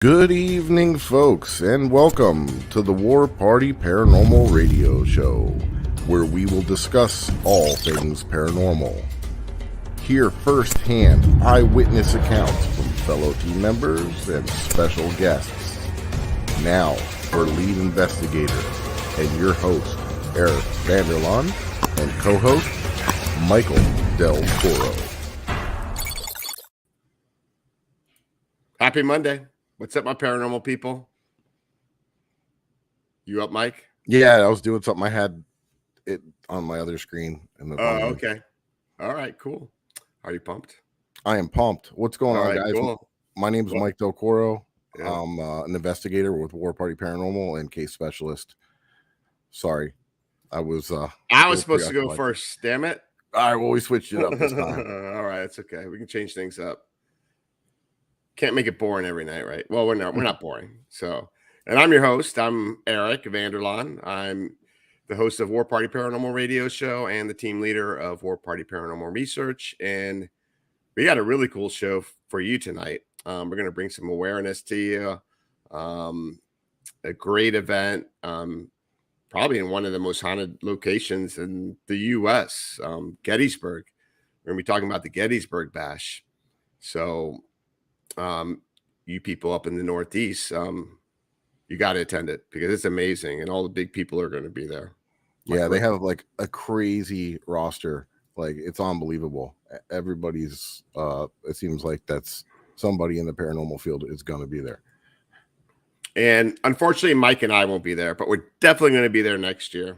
Good evening, folks, and welcome to the War Party Paranormal Radio Show, where we will discuss all things paranormal. Hear firsthand eyewitness accounts from fellow team members and special guests. Now, for lead investigator and your host, Eric Vanderlaan, and co-host, Michael Delcoro. Happy Monday. What's up, my paranormal people? You up, Mike? Yeah, I was doing something. I had it on my other screen. Okay. All right, cool. Are you pumped? I am pumped. What's going on, guys? Cool. My name is Mike Delcoro. Yeah. I'm an investigator with War Party Paranormal and case specialist. Sorry, I was supposed to go first. Damn it! All right, well, we switched it up this time. All right, it's okay. We can change things up. Can't make it boring every night, right? Well, we're not boring. So, and I'm your host. I'm Eric Vanderlaan. I'm the host of War Party Paranormal Radio Show and the team leader of War Party Paranormal Research. And we got a really cool show for you tonight. We're going to bring some awareness to you. A great event, probably in one of the most haunted locations in the U.S., Gettysburg. We're going to be talking about the Gettysburg Bash. So, you people up in the Northeast, you got to attend it because it's amazing, and all the big people are going to be there. Yeah, they have like a crazy roster. Like, it's unbelievable. Everybody's it seems like that's somebody in the paranormal field is going to be there. And unfortunately, Mike and I won't be there, but we're definitely going to be there next year.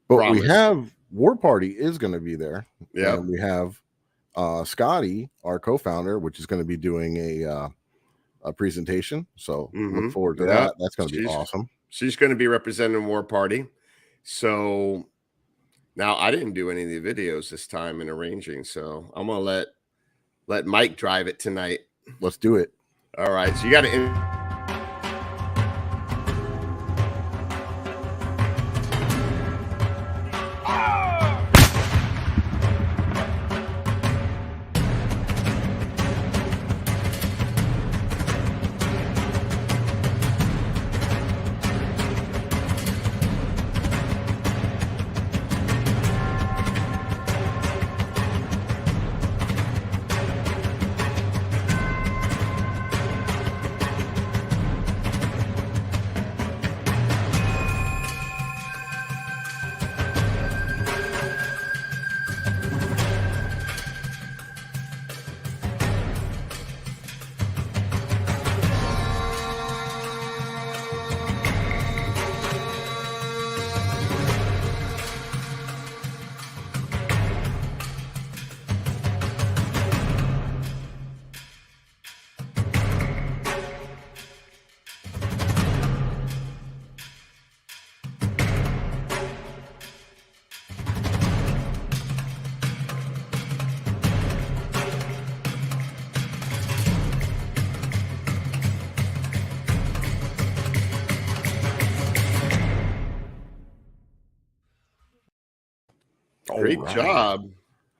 But we have War Party is going to be there. Yeah, and we have Scottie, our co-founder, which is going to be doing a presentation. So look forward to that. That's going to be awesome. She's going to be representing War Party. So now I didn't do any of the videos this time in arranging. So I'm going to let Mike drive it tonight. Let's do it. All right. So you got to...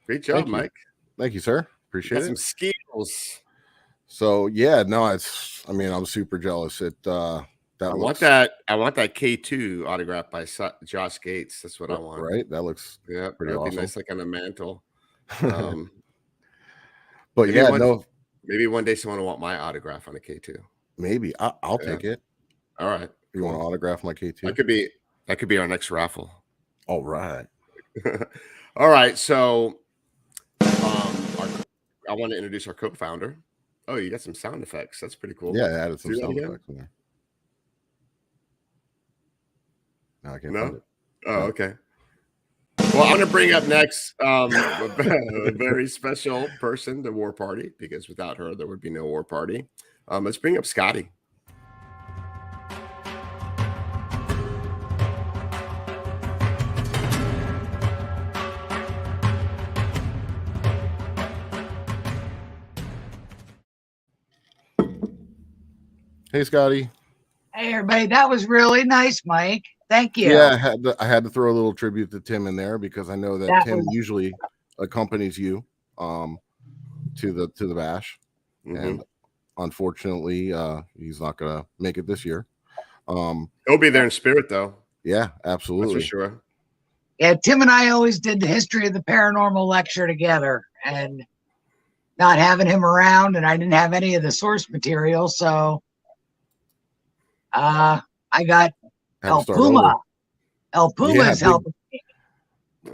Great job, Mike. Thank you, sir. Appreciate it. Some skills. So yeah, no, I'm super jealous. I want that K2 autographed by Josh Gates. That's what I want. Right? That looks pretty awesome. Be nice, like on a mantle. But maybe one day someone will want my autograph on a K2. Maybe I'll take it. All right. You want to autograph my K2? That could be our next raffle. All right. All right. So I want to introduce our co-founder. Oh, you got some sound effects. That's pretty cool. Yeah, I added some sound effects in there. No, I can't find it. Oh, okay. Well, I'm going to bring up next a very special person to War Party, because without her, there would be no War Party. Let's bring up Scottie. Hey, Scottie. Hey, everybody. That was really nice, Mike. Thank you. Yeah, I had to throw a little tribute to Tim in there, because I know that Tim usually accompanies you to the bash. And unfortunately, he's not going to make it this year. He'll be there in spirit, though. Yeah, absolutely. That's for sure. Yeah, Tim and I always did the history of the paranormal lecture together, and not having him around, and I didn't have any of the source material, so I got El Puma. El Puma is helping me.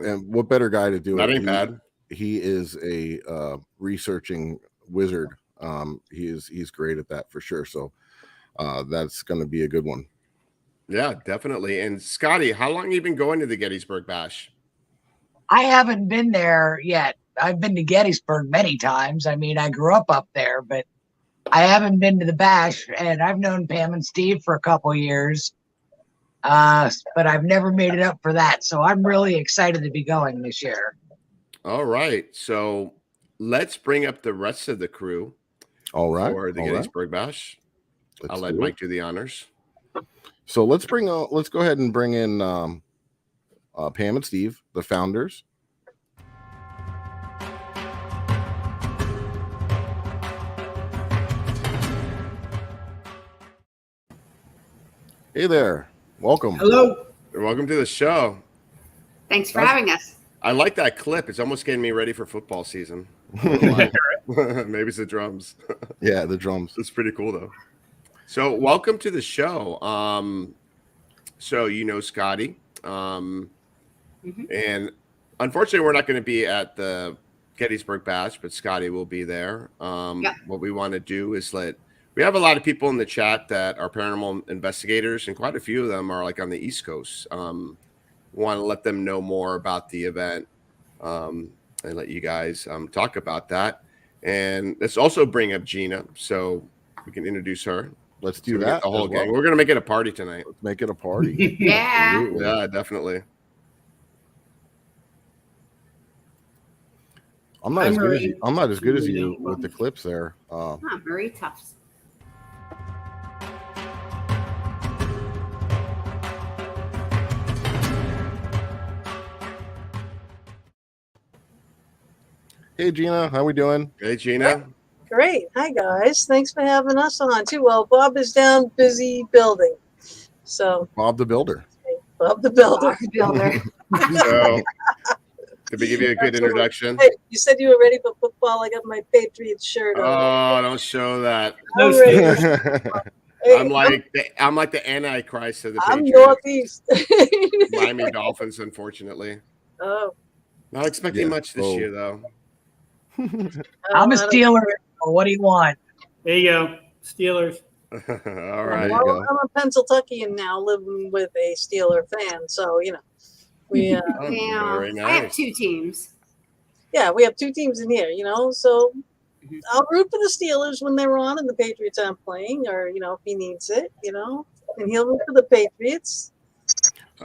And what better guy to do it? That ain't bad. He is a researching wizard. He's great at that for sure. So that's going to be a good one. Yeah, definitely. And Scottie, how long have you been going to the Gettysburg Bash? I haven't been there yet. I've been to Gettysburg many times. I mean, I grew up there, but I haven't been to the Bash, and I've known Pam and Steve for a couple years, but I've never made it up for that. So I'm really excited to be going this year. All right. So let's bring up the rest of the crew. All right. For the Gettysburg Bash. I'll let Mike do the honors. So let's go ahead and bring in Pam and Steve, the founders. Hey there. Welcome. Hello. Welcome to the show. Thanks for having us. I like that clip. It's almost getting me ready for football season. Maybe it's the drums. Yeah, the drums. It's pretty cool, though. So welcome to the show. So you know Scottie. And unfortunately, we're not going to be at the Gettysburg Bash, but Scottie will be there. What we want to do is we have a lot of people in the chat that are paranormal investigators, and quite a few of them are like on the East Coast. Want to let them know more about the event and let you guys talk about that. And let's also bring up Gina so we can introduce her. Let's do that. The whole gang. We're going to make it a party tonight. Let's make it a party. Yeah. Yeah, definitely. I'm not as good as you with the clips there. Very tough. Hey Gina, how we doing? Hey Gina. Great. Hi guys. Thanks for having us on too. Well, Bob is down busy building. So Bob the Builder. Bob the Builder. So did we give you a good introduction? Hey, you said you were ready for football. I got my Patriots shirt on. Oh, don't show that. Hey, I'm like the Antichrist of the I'm Patriots. Northeast. Miami Dolphins, unfortunately. Oh. Not expecting much this year, though. I'm a Steeler. What do you want? There you go. Steelers. All right. Well, I'm a Pennsylvanian now, living with a Steeler fan. So, we very nice. I have two teams. Yeah, we have two teams in here, so I'll root for the Steelers when they're on and the Patriots aren't playing, or, if he needs it, and he'll root for the Patriots.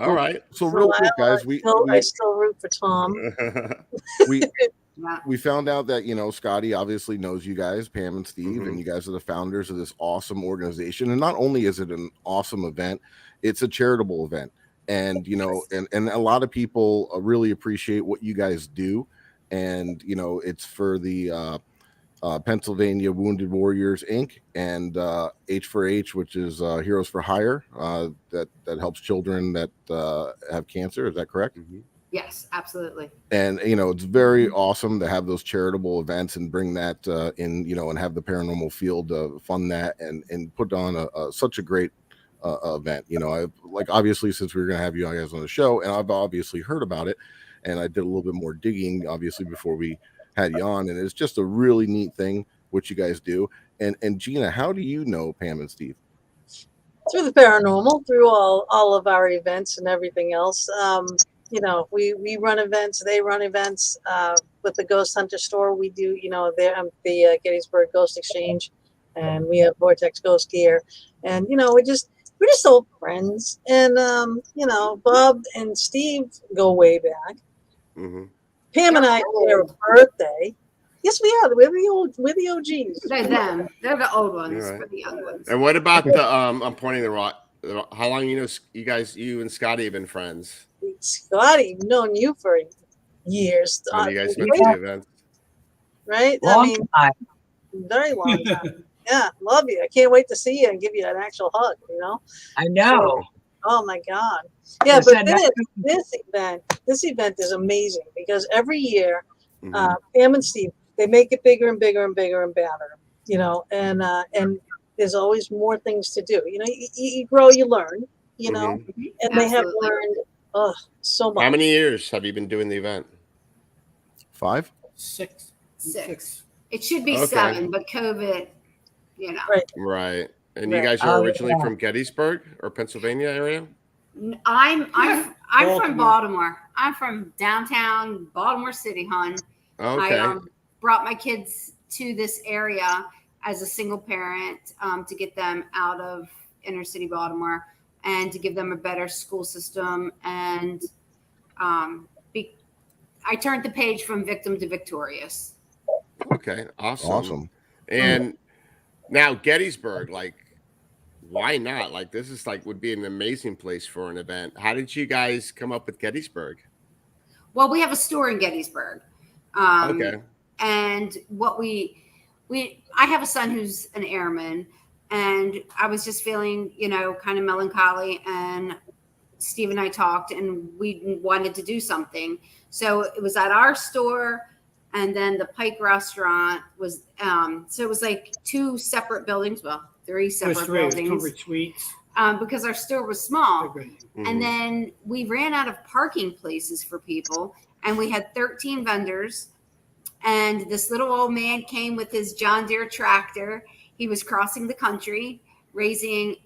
All right. So real quick, guys, I still root for Tom. We found out that, Scottie obviously knows you guys, Pam and Steve, and you guys are the founders of this awesome organization. And not only is it an awesome event, it's a charitable event. And, and a lot of people really appreciate what you guys do. And, it's for the Pennsylvania Wounded Warriors, Inc. and H4H, which is Heroes for Hire, that helps children that have cancer. Is that correct? Yes, absolutely. And, it's very awesome to have those charitable events and bring that in, and have the paranormal field fund that and put on such a great event. Obviously, since we were going to have you guys on the show, and I've obviously heard about it, and I did a little bit more digging, obviously, before we had you on, and it's just a really neat thing what you guys do. And Gina, how do you know Pam and Steve? Through the paranormal, through all of our events and everything else. We run events, they run events with the Ghost Hunter store. We do, the Gettysburg Ghost Exchange, and we have Vortex Ghost Gear. And, we're just old friends. And, Bob and Steve go way back. Pam and I share a birthday. Yes, we are. We're the OGs. They're them. They're the old ones for the young ones. And what about the I'm pointing the rock. How long you and Scottie have been friends? Scottie, known you for years. When you guys went to the event, right? Long time. Very long time. Yeah, love you. I can't wait to see you and give you an actual hug, you know? I know. Oh my God. Yeah, but this event is amazing because every year, Pam and Steve, they make it bigger and bigger and bigger and better, you know, and there's always more things to do. You know, you grow, you learn, you know, and they have learned so much. How many years have you been doing the event? 5? 6. It should be 7, but COVID, you know. Right. And you guys are originally from Gettysburg or Pennsylvania area? I'm from Baltimore. I'm from downtown Baltimore City, hon. Okay. I brought my kids to this area as a single parent to get them out of inner city Baltimore and to give them a better school system. And I turned the page from victim to victorious. Okay. Awesome. And now Gettysburg, like, why not? Like, this is would be an amazing place for an event. How did you guys come up with Gettysburg? Well, we have a store in Gettysburg. And what I have a son who's an airman, and I was just feeling, you know, kind of melancholy, and Steve and I talked, and we wanted to do something. So it was at our store, and then the Pike restaurant was, so it was like 2 separate buildings. Well, 3 separate buildings. Covered suites. Because our store was small. And then we ran out of parking places for people, and we had 13 vendors. And this little old man came with his John Deere tractor. He was crossing the country, raising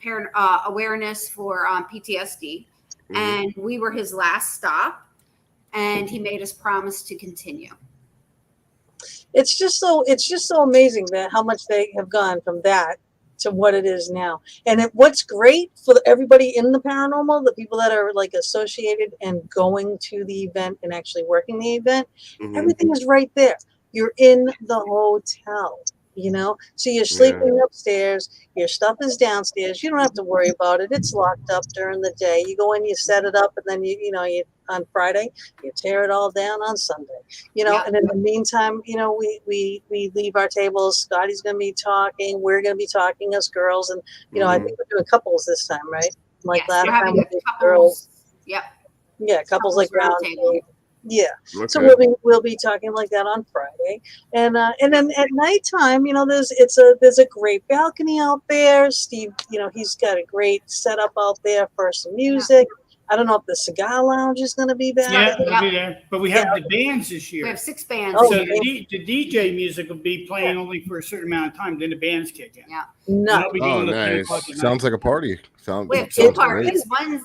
awareness for PTSD. And we were his last stop. And he made us promise to continue. It's just so amazing that how much they have gone from that to what it is now. And what's great for everybody in the paranormal, the people that are like associated and going to the event and actually working the event, everything is right there. You're in the hotel, you know, so you're sleeping upstairs, your stuff is downstairs. You don't have to worry about it. It's locked up during the day. You go in, you set it up, and then you on Friday, you tear it all down on Sunday, you know. And in the meantime, you know, we leave our tables. Scottie's going to be talking. We're going to be talking as girls, and you know, I think we're doing couples this time, right? Like last time we did girls. Yeah, couples like round table. Yeah. Okay. So we'll be talking like that on Friday, and then at nighttime, you know, there's a great balcony out there. Steve, you know, he's got a great setup out there for some music. I don't know if the cigar lounge is going to be there. Yeah, it'll be there. But we have the bands this year. We have 6 bands. So the DJ music will be playing only for a certain amount of time. Then the bands kick in. Yeah. No. Oh, nice. Sounds like a party. We have 2 parties. One,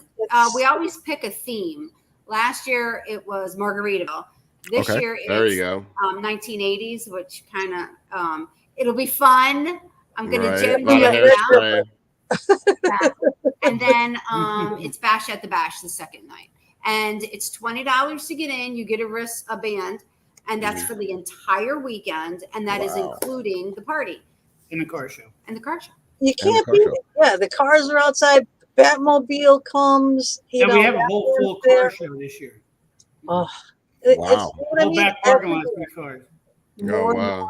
we always pick a theme. Last year it was Margaritaville. This year it's 1980s, which kind of it'll be fun. I'm going to jam it out. And then it's Bash at the Bash the second night, and it's $20 to get in. You get a band, and that's for the entire weekend, and that is including the party and the car show. You can't beat it. Yeah, the cars are outside. The Batmobile comes. We have a whole full car show this year. Oh, wow! Whole back parking lot for cars. More.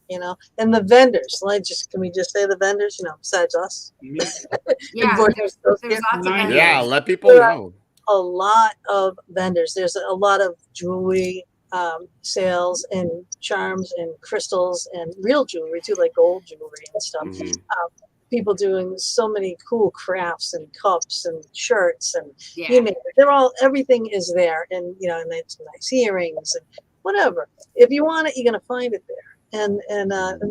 You know, and the vendors. Can we just say the vendors? You know, besides us. There's lots of vendors. Yeah, let people know. A lot of vendors. There's a lot of jewelry sales and charms and crystals and real jewelry too, like gold jewelry and stuff. People doing so many cool crafts and cups and shirts and you name it. Everything is there, and you know, and it's nice earrings and whatever. If you want it, you're gonna find it there. And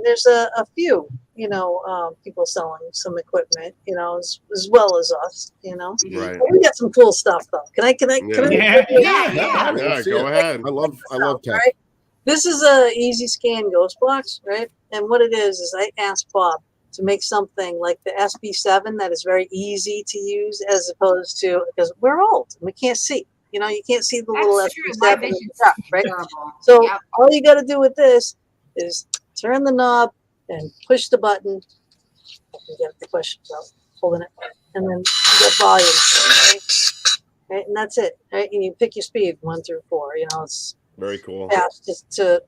there's a few, you know, people selling some equipment, you know, as well as us, you know. Right. But we got some cool stuff though. Can I? Yeah, go ahead. I love tech. Right? This is a easy scan ghost box, right? And what it is I asked Bob to make something like the SB7 that is very easy to use, as opposed to, because we're old and we can't see. You know, you can't see the little SB7 in the top, right? So all you got to do with this is turn the knob and push the button. You get the question about holding it, and then you get volume, right? And that's it, right? And you pick your speed 1 through 4. You know, it's very cool. Fast just to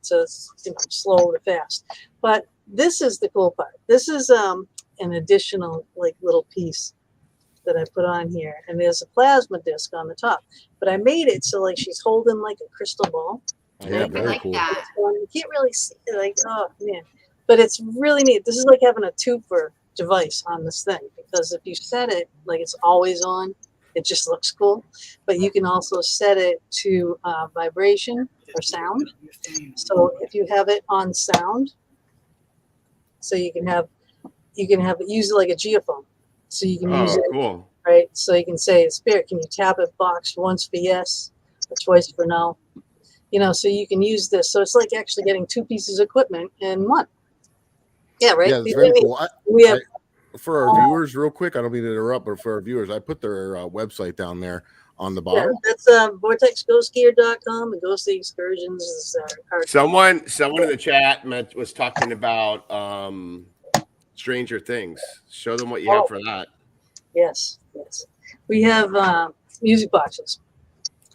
you know, slow to fast. But this is the cool part. This is an additional like little piece that I put on here, and there's a plasma disc on the top. But I made it so like she's holding like a crystal ball. Yeah, very like cool. that. You can't really see it, like, oh man, but it's really neat. This is like having a twofer device on this thing, because if you set it like it's always on, it just looks cool. But you can also set it to vibration or sound. So if you have it on sound, so you can have it use it like a geophone. So you can use it, cool. right? So you can say, Spirit, can you tap it box once for yes or twice for no? You know, so you can use this. So it's like actually getting two pieces of equipment in one. Yeah, right? Yeah, it's very cool. We have, for our viewers, real quick, I don't mean to interrupt, but for our viewers, I put their website down there on the bottom. yeah, that's vortexghostgear.com, and Ghost Excursions is our Someone in the chat was talking about Stranger Things. Show them what you have for that. Yes. We have music boxes.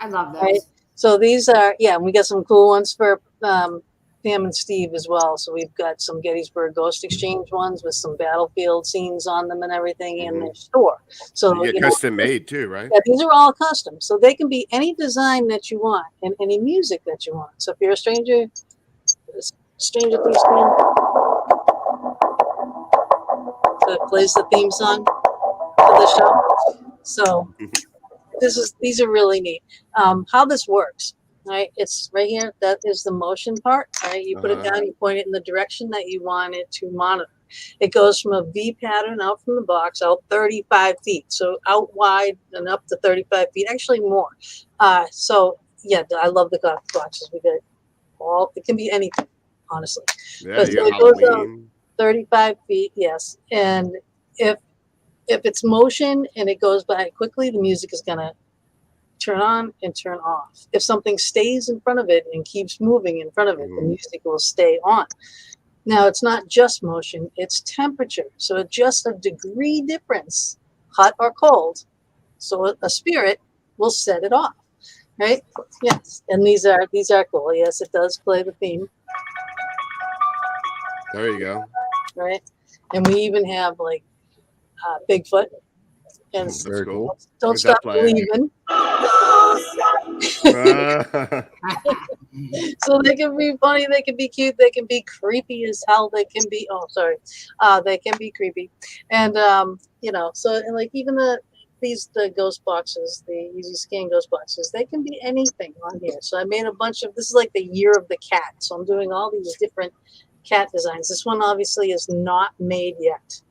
I love those. Right? So these are, and we got some cool ones for Pam and Steve as well. So we've got some Gettysburg Ghost Exchange ones with some battlefield scenes on them and everything in their store. So you get custom made too, right? Yeah, these are all custom. So they can be any design that you want and any music that you want. So if you're a stranger please stand. So it plays the theme song for the show. So these are really neat. How this works, right? It's right here. That is the motion part, right? You put it down, you point it in the direction that you want it to monitor. It goes from a V pattern out from the box out 35 feet. So out wide and up to 35 feet, actually more. So yeah, I love the boxes. We got it can be anything, honestly. Yeah, so it goes out 35 feet, yes. And if it's motion and it goes by quickly, the music is going to turn on and turn off. If something stays in front of it and keeps moving in front of it, the music will stay on. Now, it's not just motion, it's temperature. So it's just a degree difference, hot or cold. So a spirit will set it off, right? Yes. And these are cool. Yes, it does play the theme. There you go. Right. And we even have like Bigfoot. And very cool. Don't stop believing. So they can be funny, they can be cute, they can be creepy as hell, they can be they can be creepy. And so and like even the ghost boxes, the easy scan ghost boxes, they can be anything on here. So I made a bunch of, this is like the year of the cat. So I'm doing all these different cat designs. This one obviously is not made yet.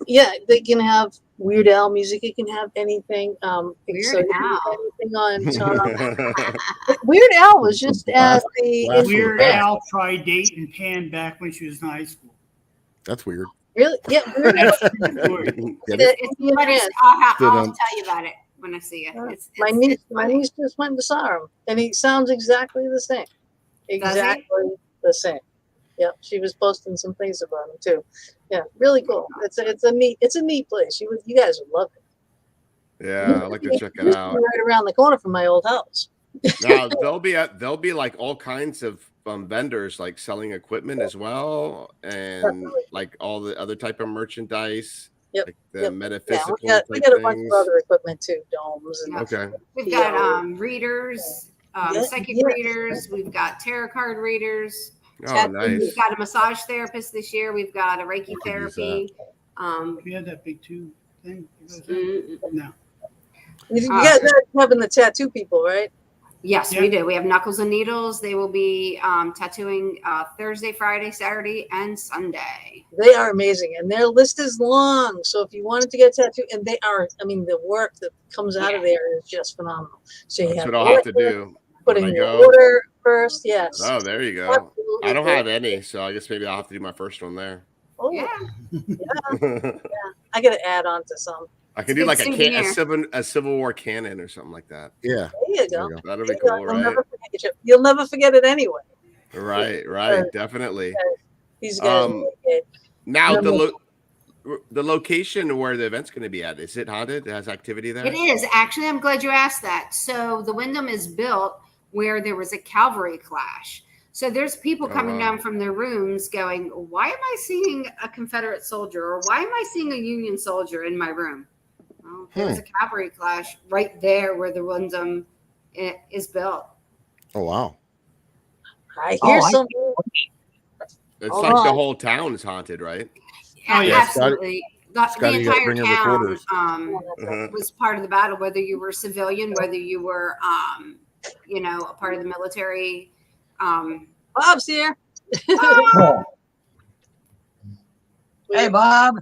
Yeah, they can have Weird Al music. It can have anything. Weird Al. Anything on Weird Al was just at the Weird Al tried dating Pam back when she was in high school. That's weird. Really? Yeah. Weird Al. I'll tell you about it when I see it. My niece just went and saw him, and he sounds exactly the same. Exactly the same. Yep, she was posting some things about him too. Yeah, really cool. It's a neat place. You guys would love it. Yeah, I'd like to check it out. Right around the corner from my old house. Now there'll be like all kinds of vendors like selling equipment as well, and like all the other type of merchandise. Yep. Like the metaphysical. Yeah, we got a bunch of other equipment too, domes. And okay. We've got readers, psychic readers. We've got tarot card readers. Oh, nice. We've got a massage therapist this year. We've got a Reiki therapy. We had that big tube thing. No. You guys are having the tattoo people, right? Yes, we do. We have Knuckles and Needles. They will be tattooing Thursday, Friday, Saturday, and Sunday. They are amazing, and their list is long. So if you wanted to get a tattoo, and they are, the work that comes out of there is just phenomenal. So that's what I'll have to do. Putting your order first, yes. Oh, there you go. Absolutely. I don't have any, so I guess maybe I'll have to do my first one there. Oh, yeah. I got to add on to some. I can do like a Civil War cannon or something like that. Yeah. There you go. That'll be cool, right? You'll never forget it anyway. Right. Definitely. These guys. Now the location where the event's going to be at, is it haunted? It has activity there? It is. Actually, I'm glad you asked that. So the Wyndham is built where there was a cavalry clash. So there's people coming down from their rooms going, why am I seeing a Confederate soldier, or why am I seeing a Union soldier in my room? Well, there was a cavalry clash right there where the Wyndham is built. Oh, wow. I hear some. It's like the whole town is haunted, right? Oh, yeah. Absolutely. Scottie, the entire town was part of the battle, whether you were civilian, whether you were, a part of the military. Bob's here. Hey, Bob.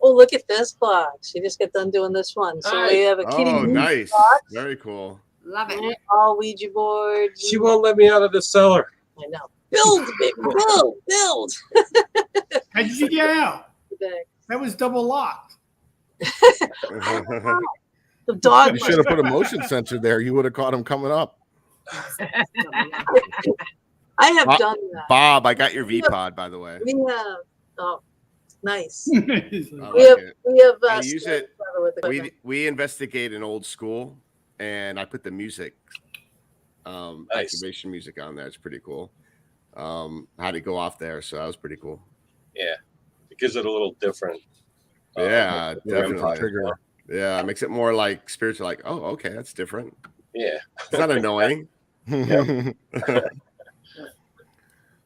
Oh, look at this box. She just got done doing this one. So we have a kitty. Oh, nice. Box. Very cool. Love it. All Ouija boards. She won't let me out of the cellar. I know. Build, big build. How did you get out? That was double locked. The dog. You should have put a motion sensor there. You would have caught him coming up. I have done that. Bob, I got your V-Pod, by the way. We have. Oh, nice. We have. use it. We investigate an old school, and I put the music, activation music on there. It's pretty cool. Had it go off there, so that was pretty cool. Yeah, it gives it a little different. Yeah, definitely. Yeah, it makes it more like spiritual. Like, oh, okay, that's different. Yeah, it's not annoying.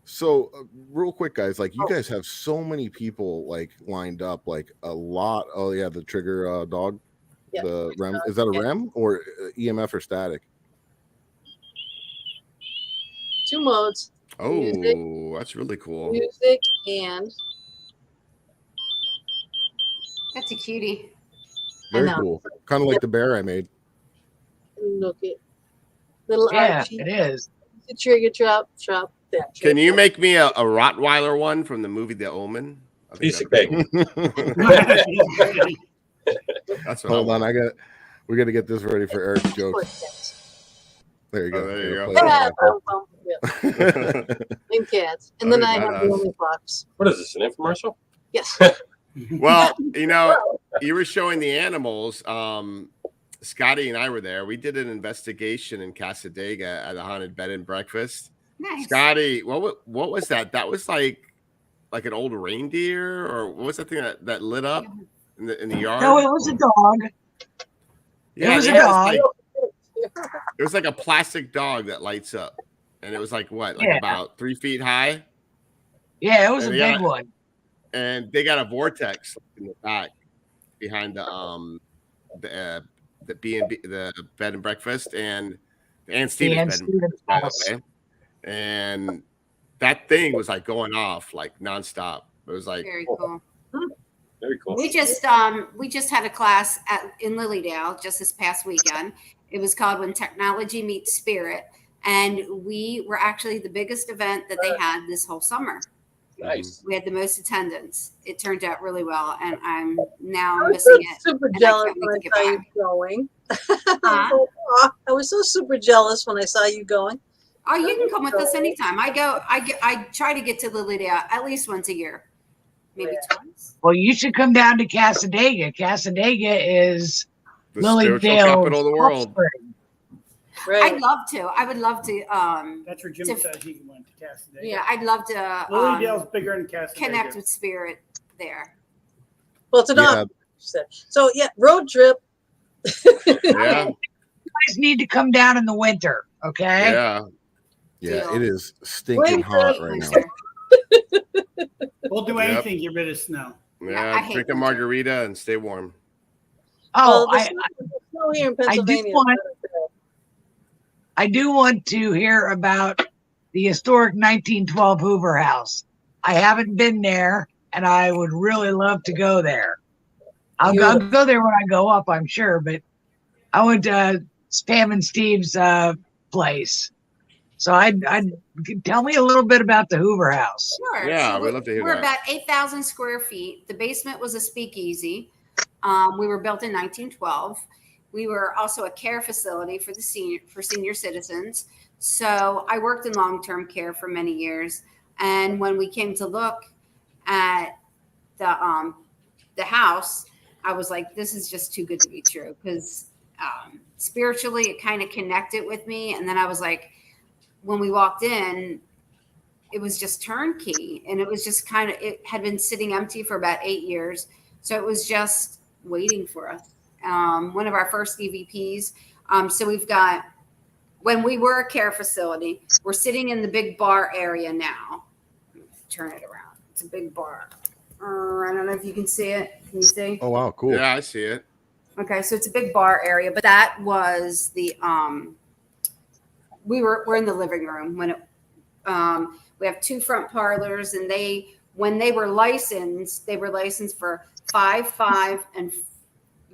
So, real quick, guys, like you guys have so many people like lined up, like a lot. Oh yeah, the trigger dog, the REM. Is that a REM or EMF or static? 2 modes. Oh, music, that's really cool. Music and that's a cutie. Very cool. Kind of like the bear I made. Look it. Little Archie. It is. The trigger drop. Can you make me a Rottweiler one from the movie The Omen? Piece of cake. That's what Hold on, we got to get this ready for Eric's joke. There you go. There you go. And cats. And then I have the only box. What is this, an infomercial? Yes. Well, you were showing the animals. Scottie and I were there. We did an investigation in Casadega at a haunted bed and breakfast. Nice. Scottie, what was that? That was like an old reindeer, or what was that thing that lit up in the yard? No, it was a dog. Yeah, it was a dog. It was like a plastic dog that lights up, and it was like what, about 3 feet high? Yeah, it was a big one. And they got a vortex in the back behind the B&B, the bed and breakfast, and Stevens bed and breakfast, by the way. And that thing was like going off like nonstop. It was like very cool. Very cool. We just had a class in Lilydale just this past weekend. It was called When Technology Meets Spirit, and we were actually the biggest event that they had this whole summer. Nice. We had the most attendance. It turned out really well, and I'm now missing it. Super jealous when I saw you going. I was so super jealous when I saw you going. Oh, you can come with us anytime. I try to get to Lilydale at least once a year, maybe twice. Well, you should come down to Casadega. Casadega is the spiritual capital of the world. Right. I'd love to. I would love to. That's where Jim said he went to Casadega. Yeah, I'd love to. Lilydale's bigger than Casadega. Connect with spirit there. Well, it's an option. So yeah, road trip. Yeah. You guys need to come down in the winter, okay? Yeah. Yeah, it is stinking hot right now. We'll do anything to get rid of snow. Yeah, drink a margarita and stay warm. Oh, snow here in Pennsylvania. I do want to hear about the historic 1912 Hoover House. I haven't been there, and I would really love to go there. I'll go there when I go up, I'm sure, but I went to Pam and Steve's place. So I'd tell me a little bit about the Hoover House. Sure. Yeah, we'd love to hear that. We're about 8,000 square feet. The basement was a speakeasy. We were built in 1912. We were also a care facility for senior citizens. So I worked in long-term care for many years. And when we came to look at the house, I was like, this is just too good to be true, because spiritually it kind of connected with me. And then I was like, when we walked in, it was just turnkey, and it was just it had been sitting empty for about 8 years. So it was just waiting for us. One of our first EVPs. So we've got, when we were a care facility, we're sitting in the big bar area now. Turn it around. It's a big bar. I don't know if you can see it. Can you see? Oh, wow. Cool. Yeah, I see it. Okay, so it's a big bar area, but that was the we're in the living room when it we have 2 front parlors, and when they were licensed for 5 and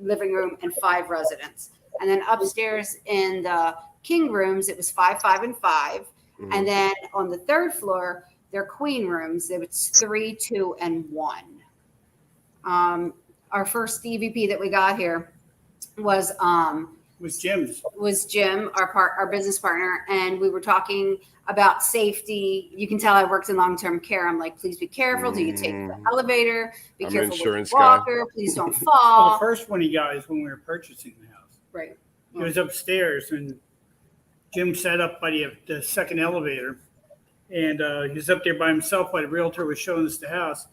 living room and 5 residents. And then upstairs in the king rooms, it was 5 and 5. Mhm. And then on the 3rd floor, they're queen rooms. It was 3, 2, and 1. Our first EVP that we got here was Jim's. was Jim, our business partner, and we were talking about safety. You can tell I worked in long-term care. I'm like, please be careful. Do you take the elevator? Be I'm an careful with insurance the walker. Please don't Well, fall. the first one he got is when we were purchasing the house. Right. He was upstairs, and Jim sat up by the second elevator, and he was up there by himself while the realtor was showing us the house.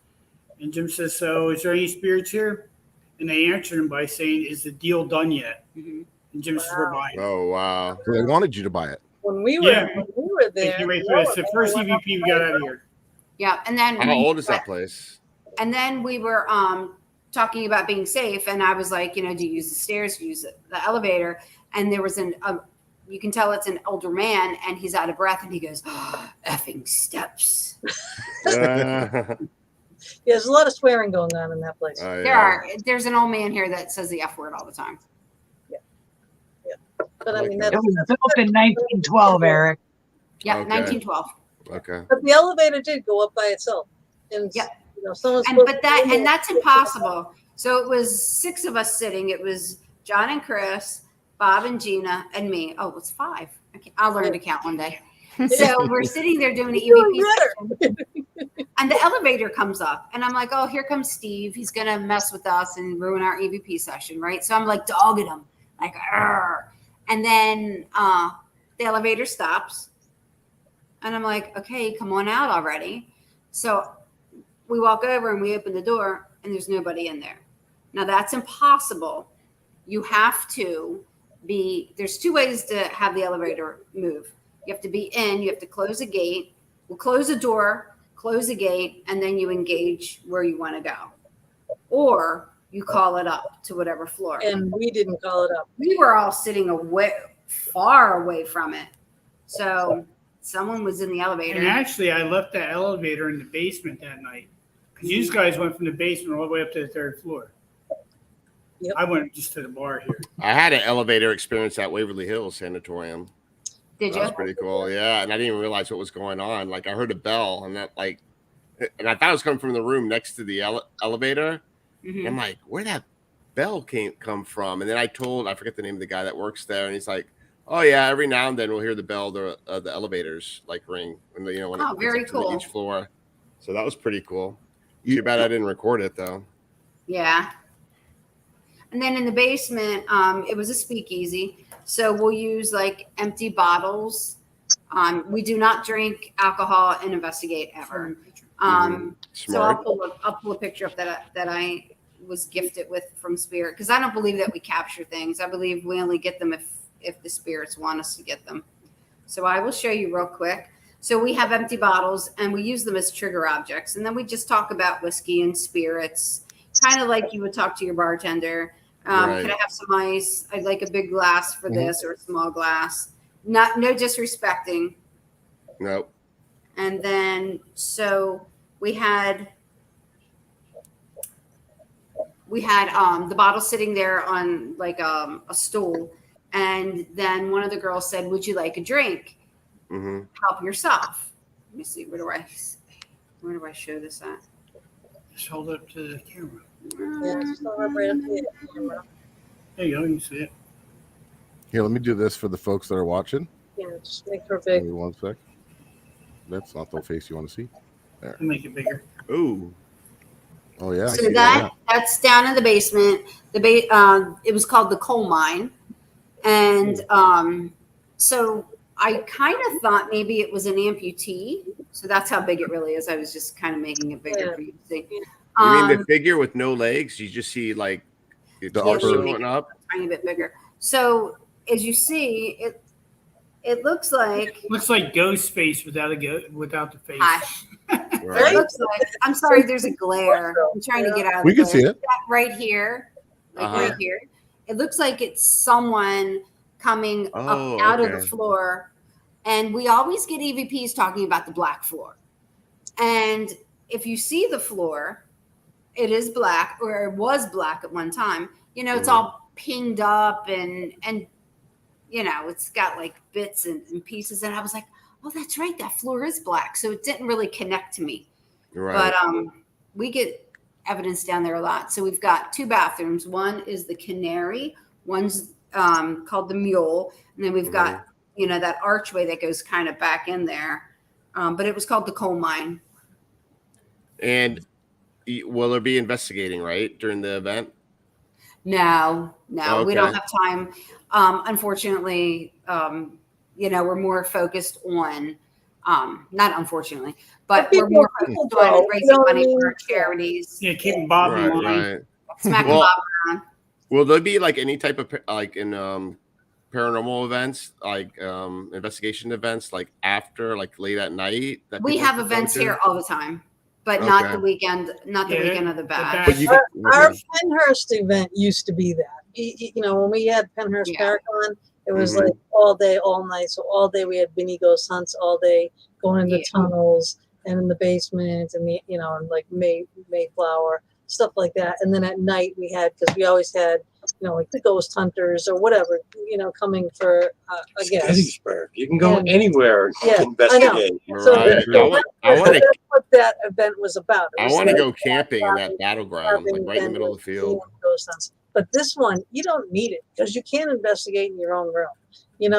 And Jim says, "So, is there any spirits here?" And they answered him by saying, "Is the deal done yet?" Mm-hmm. And Jim says, "We're buying." Oh, wow. So they wanted you to buy it. When we were Yeah. there, Thank you, Rachel. It's the first EVP we got out of here. Yeah. And then How old is that place? And then we were talking about being safe, and I was like, do you use the stairs? Do you use the elevator? And there was you can tell it's an older man, and he's out of breath, and he goes, oh, effing steps. Yeah, there's a lot of swearing going on in that place. There's an old man here that says the F word all the time. But I mean, It was built in 1912, Eric. Yeah, Okay. 1912. Okay. but the elevator did go up by itself. And Yeah. someone's That's impossible. So it was 6 of us sitting. It was John and Chris, Bob and Gina, and me. Oh, it's 5. Okay, I'll learn to count one day. So we're sitting there doing the EVP session, and the elevator comes up, and I'm like, oh, here comes Steve. He's gonna mess with us and ruin our EVP session, right? So I'm like dogging him, like, arr. And then the elevator stops, and I'm like, okay, come on out already. So we walk over and we open the door, and there's nobody in there. Now that's impossible. You have to there's 2 ways to have the elevator move. You have to be in, you have to close a gate. We'll close the door, close the gate, and then you engage where you want to go. Or you call it up to whatever floor. And we didn't call it up. We were all sitting far away from it. So someone was in the elevator. And actually, I left that elevator in the basement that night because you guys went from the basement all the way up to the 3rd floor. Yep. I went just to the bar here. I had an elevator experience at Waverly Hills Sanatorium. Did That you? was pretty cool. Yeah. And I didn't even realize what was going on. Like, I heard a bell, and I thought it was coming from the room next to the elevator. Mm-hmm. I'm like, where that bell come from? And then I forget the name of the guy that works there, and he's like, oh yeah, every now and then we'll hear the bell, the elevators like ring when when it gets very up to cool. each floor. So that was pretty cool. Too bad I didn't record it though. Yeah. And then in the basement, it was a speakeasy. So we'll use like empty bottles. We do not drink alcohol and investigate ever. So I'll pull a picture up that I was gifted with from Spirit, because I don't believe that we capture things. I believe we only get them if the spirits want us to get them. So I will show you real quick. So we have empty bottles, and we use them as trigger objects. And then we just talk about whiskey and spirits, kind of like you would talk to your bartender. Right. Can I have some ice? I'd like a big glass for this, or a small glass. No disrespecting. Nope. And then, so we had the bottle sitting there on like a stool. And then one of the girls said, would you like a drink? Mm-hmm. Help yourself. Let me see. Where do I show this at? Just hold it up to the camera. Yeah, just hold up right up to the camera. There you go. You can see it. Here, let me do this for the folks that are watching. Yeah, just make her Give big. me 1 sec. That's not the face you want to see. I'll make it bigger. Ooh. Oh yeah. So that's down in the basement. It was called the coal mine. And so I kind of thought maybe it was an amputee So that's how big it really is. I was just kind of making it bigger for you to see. You mean the figure with no legs? You just see like the torso going up? A tiny bit bigger. So as you see, it looks like ghost face without the face. Gosh. Right. It looks like, I'm sorry, there's a glare. I'm trying to get out of We the can see it. right here. Right here. It looks like it's someone coming up out of the floor. And we always get EVPs talking about the black floor. And if you see the floor, it is black, or it was black at one time. It's all pinged up and it's got like bits and pieces. And I was like, oh, that's right, that floor is black. So it didn't really connect to me. Right. But we get evidence down there a lot. So we've got 2 bathrooms. One is the Canary. One's called the Mule. And then we've got, that archway that goes kind of back in there. But it was called the Coal Mine. And will there be investigating, right, during the event? No, we don't have time. Unfortunately, we're more focused on, not unfortunately, but we're more focused on raising money for charities. Yeah, keeping Bob in line. Right. Smacking Bob around. Will there be like any type of like in paranormal events, like investigation events, like after, like late at night? That we have events here all the time, but not the weekend. Not the weekend of the bash. Our Penhurst event used to be that. When we had Penhurst Paracon, it was like all day, all night. So all day we had Binny Ghost hunts all day, going into tunnels and in the basement and and like Mayflower, stuff like that. And then at night we had, because we always had, like the ghost hunters or whatever, coming for Gettysburg. You can go anywhere and investigate. So I want that's what that event was about. I want to go camping in that battleground, like right in the middle of the field. But this one, you don't need it because you can't investigate in your own room. And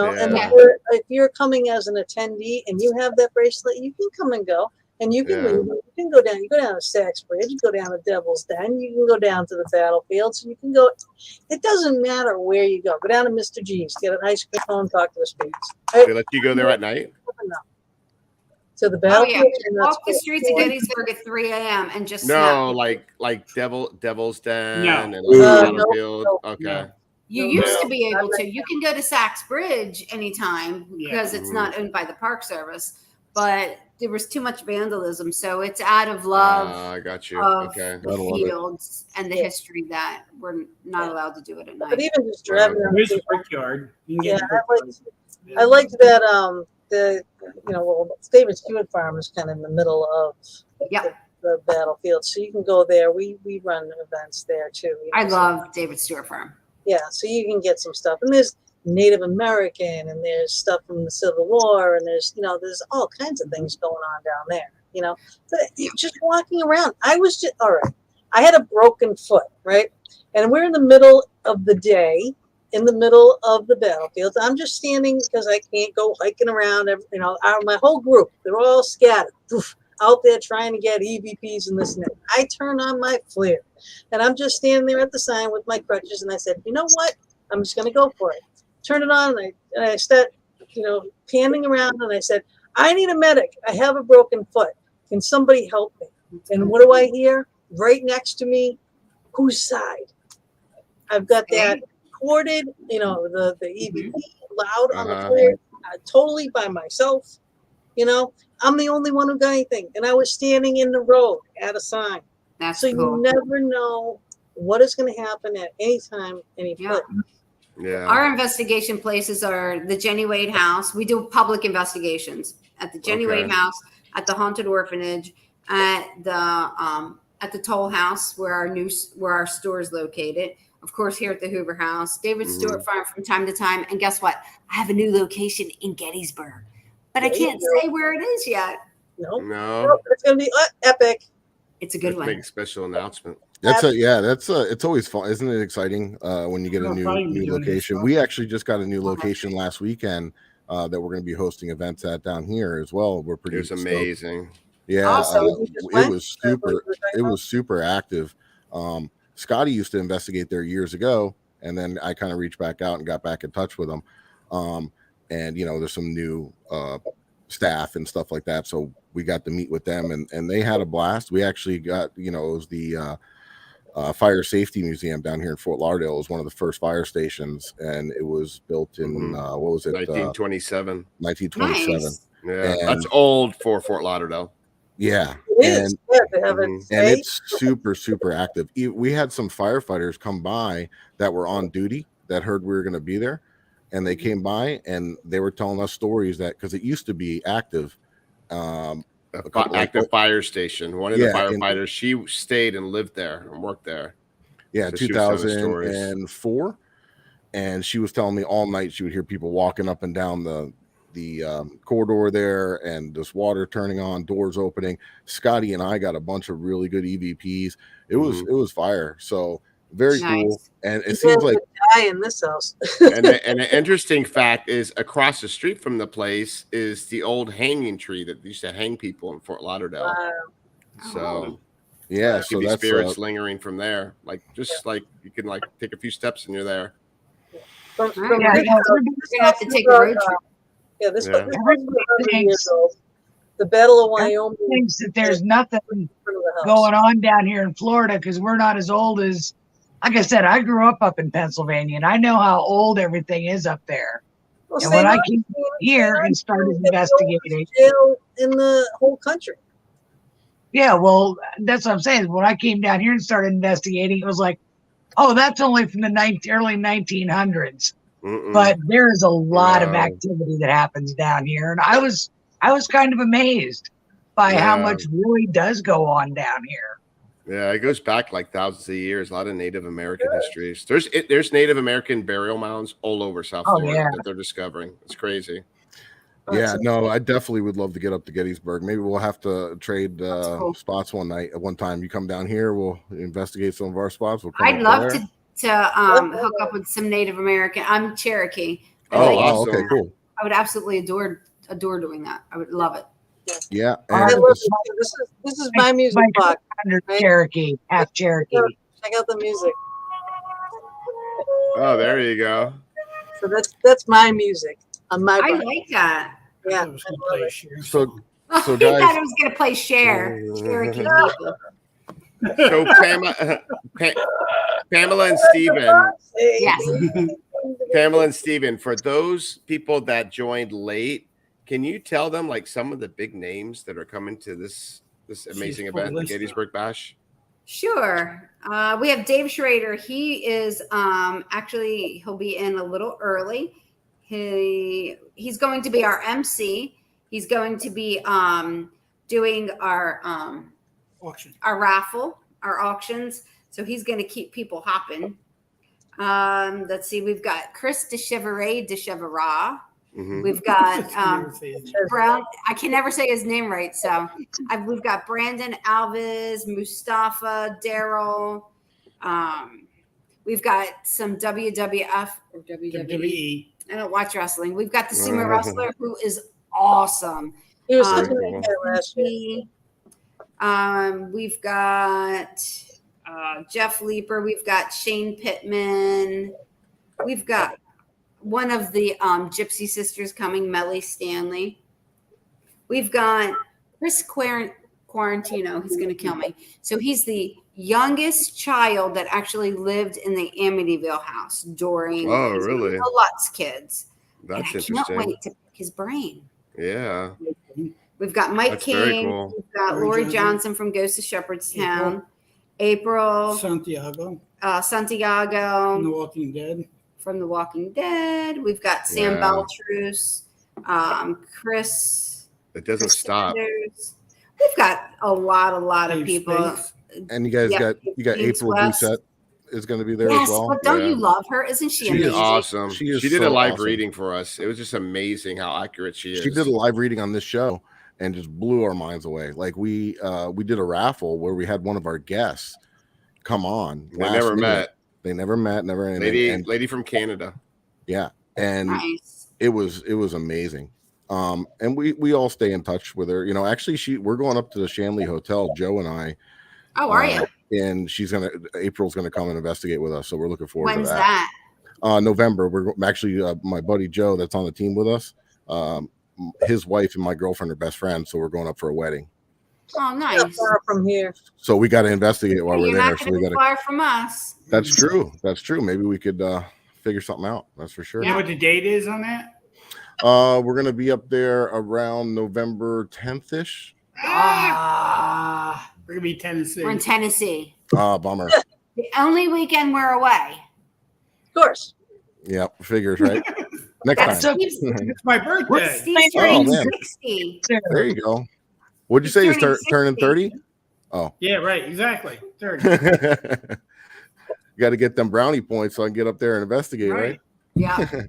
if you're coming as an attendee and you have that bracelet, you can come and go. And you can leave. You can go down. You go down to Sachs Bridge. You go down to Devil's Den. You can go down to the battlefield. So you can go. It doesn't matter where you go. Go down to Mr. G's. Get an ice cream cone. Talk to the speakers. They let you go there at night. So the battlefield. Walk the streets of Gettysburg at 3 a.m. and just like Devil's Den and battlefield. Okay. You used to be able to. You can go to Sachs Bridge anytime because it's not owned by the Park Service, but there was too much vandalism, so it's out of love. I got you. Of the fields and the history that we're not allowed to do it at night. But even just driving around the brickyard. I liked that. David Stewart Farm is kind of in the middle of the battlefield, so you can go there. We run events there too. I love David Stewart Farm. Yeah, so you can get some stuff, and there's Native American, and there's stuff from the Civil War, and there's all kinds of things going on down there. But just walking around, I was just all right. I had a broken foot, right, and we're in the middle of the day, in the middle of the battlefield. I'm just standing because I can't go hiking around. My whole group, they're all scattered out there trying to get EVPs and this and that. I turn on my flare, and I'm just standing there at the sign with my crutches, and I said, you know what? I'm just going to go for it. Turn it on, and I start, panning around, and I said, I need a medic. I have a broken foot. Can somebody help me? And what do I hear? Right next to me, whose side? I've got that corded, the EVP loud on the flare, totally by myself. I'm the only one who got anything. And I was standing in the road at a sign. That's so cool. You never know what is going to happen at any time, any place. Yeah. Our investigation places are the Jenny Wade House. We do public investigations at the Jenny Wade House, at the Haunted Orphanage, at the Toll House where our store is located. Of course, here at the Hoover House, David Stewart Farm from time to time. And guess what? I have a new location in Gettysburg, but I can't say where it is yet. No. It's going to be epic. It's a good one. Big special announcement. It's always fun, isn't it? Exciting when you get a new location. We actually just got a new location last weekend that we're going to be hosting events at down here as well. We're pretty. It was amazing. Yeah, awesome. It was super active. Scottie used to investigate there years ago, and then I kind of reached back out and got back in touch with him. And there's some new staff and stuff like that. So we got to meet with them, and they had a blast. We actually got, it was the Fire Safety Museum down here in Fort Lauderdale. It was one of the first fire stations, and it was built in what was it? 1927. 1927. Nice. Yeah, And that's old for Fort Lauderdale. yeah, It is. Yeah, they have it and safe. it's super active. We had some firefighters come by that were on duty that heard we were going to be there, and they came by and they were telling us stories that, because it used to be active. Active fire station. One of the firefighters, she stayed and lived there and worked there. Yeah, So 2004, and she was telling me all night she would hear people walking up and down the corridor there, and this water turning on, doors opening. Scottie and I got a bunch of really good EVPs. It was fire. So very cool. And it seems like die in this house. and an interesting fact is, across the street from the place is the old hanging tree that used to hang people in Fort Lauderdale. So yeah, so that's spirits lingering from there. Like like you can take a few steps and you're there. From We're gonna have to take a road trip. Yeah, this was 100 years old. The Battle of Wyoming thinks that there's nothing going on down here in Florida because we're not as old as, like I said, I grew up in Pennsylvania, and I know how old everything is up there. Well, and when I came here and started investigating, in the whole country. Yeah, well, that's what I'm saying. When I came down here and started investigating, it was like, oh, that's only from the early 1900s. But there is a lot of activity that happens down here, and I was kind of amazed by how much really does go on down here. Yeah, it goes back like thousands of years. A lot of Native American histories. There's Native American burial mounds all over South Florida that they're discovering. It's crazy. Yeah, no, I definitely would love to get up to Gettysburg. Maybe we'll have to trade spots one time. You come down here, we'll investigate some of our spots. I'd love to hook up with some Native American. I'm Cherokee. Awesome. Okay, cool. I would absolutely adore doing that. I would love it. Yeah. I love this is my music box. Cherokee, half Cherokee. Check out the music. Oh, there you go. So that's my music on my I box. like that. Yeah. So I guys, thought I was going to play Cherokee people. So Pamela and Steven. Yes. Pamela and Steven, for those people that joined late, can you tell them some of the big names that are coming to this amazing event, the Gettysburg Bash? Sure. We have Dave Schrader. He is actually, he'll be in a little early. He's going to be our MC. He's going to be doing our auction, our raffle, our auctions. So he's going to keep people hopping. Let's see. We've got Chris DeChevera. We've got Brown. I can never say his name right. So we've got Brandon Alves, Mustafa, Daryl. We've got some WWF or WWE. I don't watch wrestling. We've got the sumo wrestler who is awesome. He was such a good guy last year. We've got Jeff Leeper. We've got Shane Pittman. We've got one of the Gypsy sisters coming, Melly Stanley. We've got Chris Quarantino. He's going to kill me. So he's the youngest child that actually lived in the Amityville house during really? the Lutz kids. That's interesting. I can't wait to pick his brain. Yeah. We've got Mike King. Cool. We've got Lori Johnson from Ghost of Shepherdstown. April Santiago. Santiago. From The Walking Dead. From The Walking Dead. We've got Sam Beltrus. Chris. It doesn't stop. We've got a lot of people. And you guys got April Doucette is going to be there as well. But don't you love her? Isn't she amazing? She is awesome. She did a live reading for us. It was just amazing how accurate she is. She did a live reading on this show and just blew our minds away. Like we did a raffle where we had one of our guests come on. They never met. Never anything. Lady from Canada. Yeah. And nice. it was amazing. And we all stay in touch with her. Actually we're going up to the Shanley Hotel, Joe and I. Oh, are you? And April's gonna come and investigate with us. So we're looking forward to that. When's that? November. We're actually my buddy Joe that's on the team with us. his wife and my girlfriend are best friends, so we're going up for a wedding. Oh, Not nice. far from here. So we got to investigate while we're You're there. not So going we to got be far from us. That's true. That's true. Maybe we could figure something out. That's for sure. You know what the date is on that? We're gonna be up there around November 10th ish. We're gonna be Tennessee. We're in Tennessee. Bummer. The only weekend we're away. Of course. Yep, figures right. Next That's time. It's my birthday. Steve's Oh, turning man. 60. There you go. What'd you He's say? He's turning turning 60. 30? Oh. Yeah, right. Exactly. 30. You got to get them brownie points so I can get up there and investigate, right? Yeah.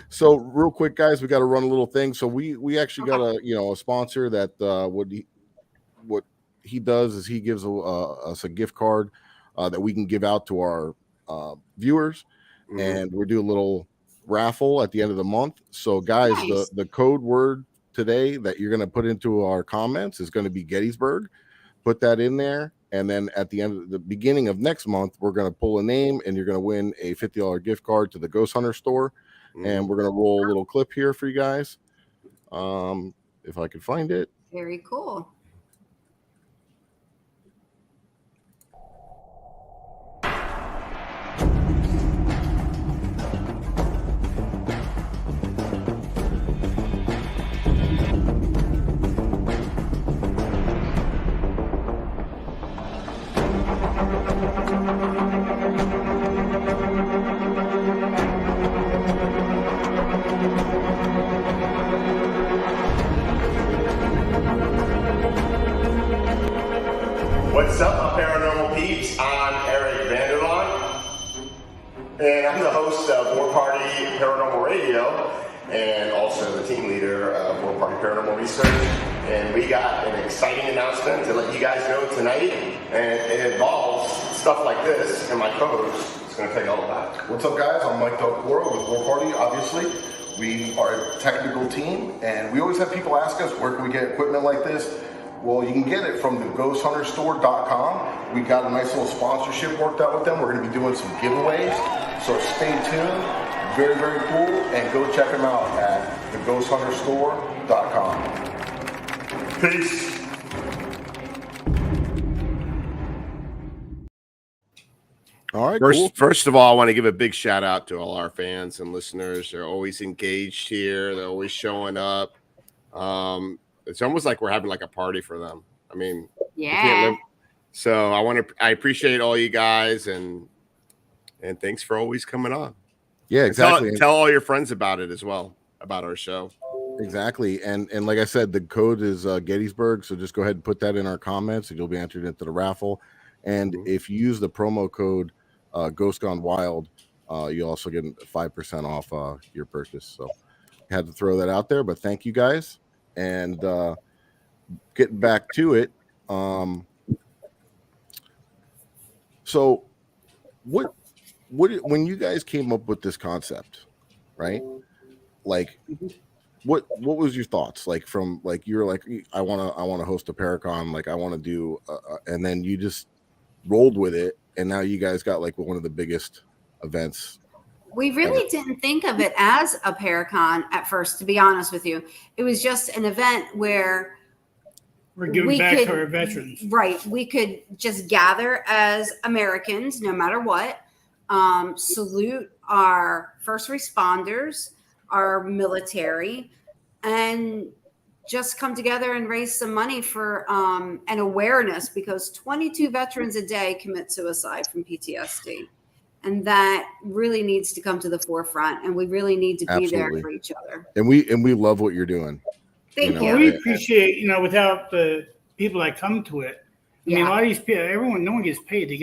So real quick, guys, we got to run a little thing. So we actually got a sponsor that what he does is he gives us a gift card that we can give out to our viewers, and we do a little raffle at the end of the month. So guys, Nice. the code word today that you're going to put into our comments is going to be Gettysburg. Put that in there, and then at the end of the beginning of next month, we're going to pull a name, and you're going to win a $50 gift card to the Ghost Hunter store. And we're going to roll a little clip here for you guys. If I could find it. Very cool. What's up, my paranormal peeps? I'm Eric Vanderlaan, and I'm the host of War Party Paranormal Radio, and also the team leader of War Party Paranormal Research. And we got an exciting announcement to let you guys know tonight, and it involves stuff like this, and my co-host is going to tell you all about it. What's up, guys? I'm Mike Delcoro with War Party, obviously. We are a technical team, and we always have people ask us, where can we get equipment like this? Well, you can get it from the ghosthunterstore.com. We got a nice little sponsorship worked out with them. We're going to be doing some giveaways, so stay tuned. Very, very cool, and go check them out at theghosthunterstore.com. Peace. All right. Cool. First of all, I want to give a big shout out to all our fans and listeners. They're always engaged here. They're always showing up. It's almost like we're having like a party for them. I mean, Yeah. So I appreciate all you guys, and thanks for always coming on. Yeah, exactly. Tell all your friends about it as well, about our show. Exactly. And like I said, the code is Gettysburg. So just go ahead and put that in our comments, and you'll be entered into the raffle. And if you use the promo code Ghost Gone Wild, you also get 5% off your purchase. So I had to throw that out there, but thank you guys. And getting back to it, so what when you guys came up with this concept, right? Like, what was your thoughts? Like, from like you were like, I want to host a Paracon, like I want to do, and then you just rolled with it, and now you guys got like one of the biggest events. We really didn't think of it as a Paracon at first, to be honest with you. It was just an event where we're giving back to our veterans. Right. We could just gather as Americans, no matter what, salute our first responders, our military, and just come together and raise some money for an awareness, because 22 veterans a day commit suicide from PTSD. And that really needs to come to the forefront, and we really need to be there for each other. And we love what you're doing. Thank you. Well, we appreciate, without the people that come to it. I mean, a lot of these people, no one gets paid. They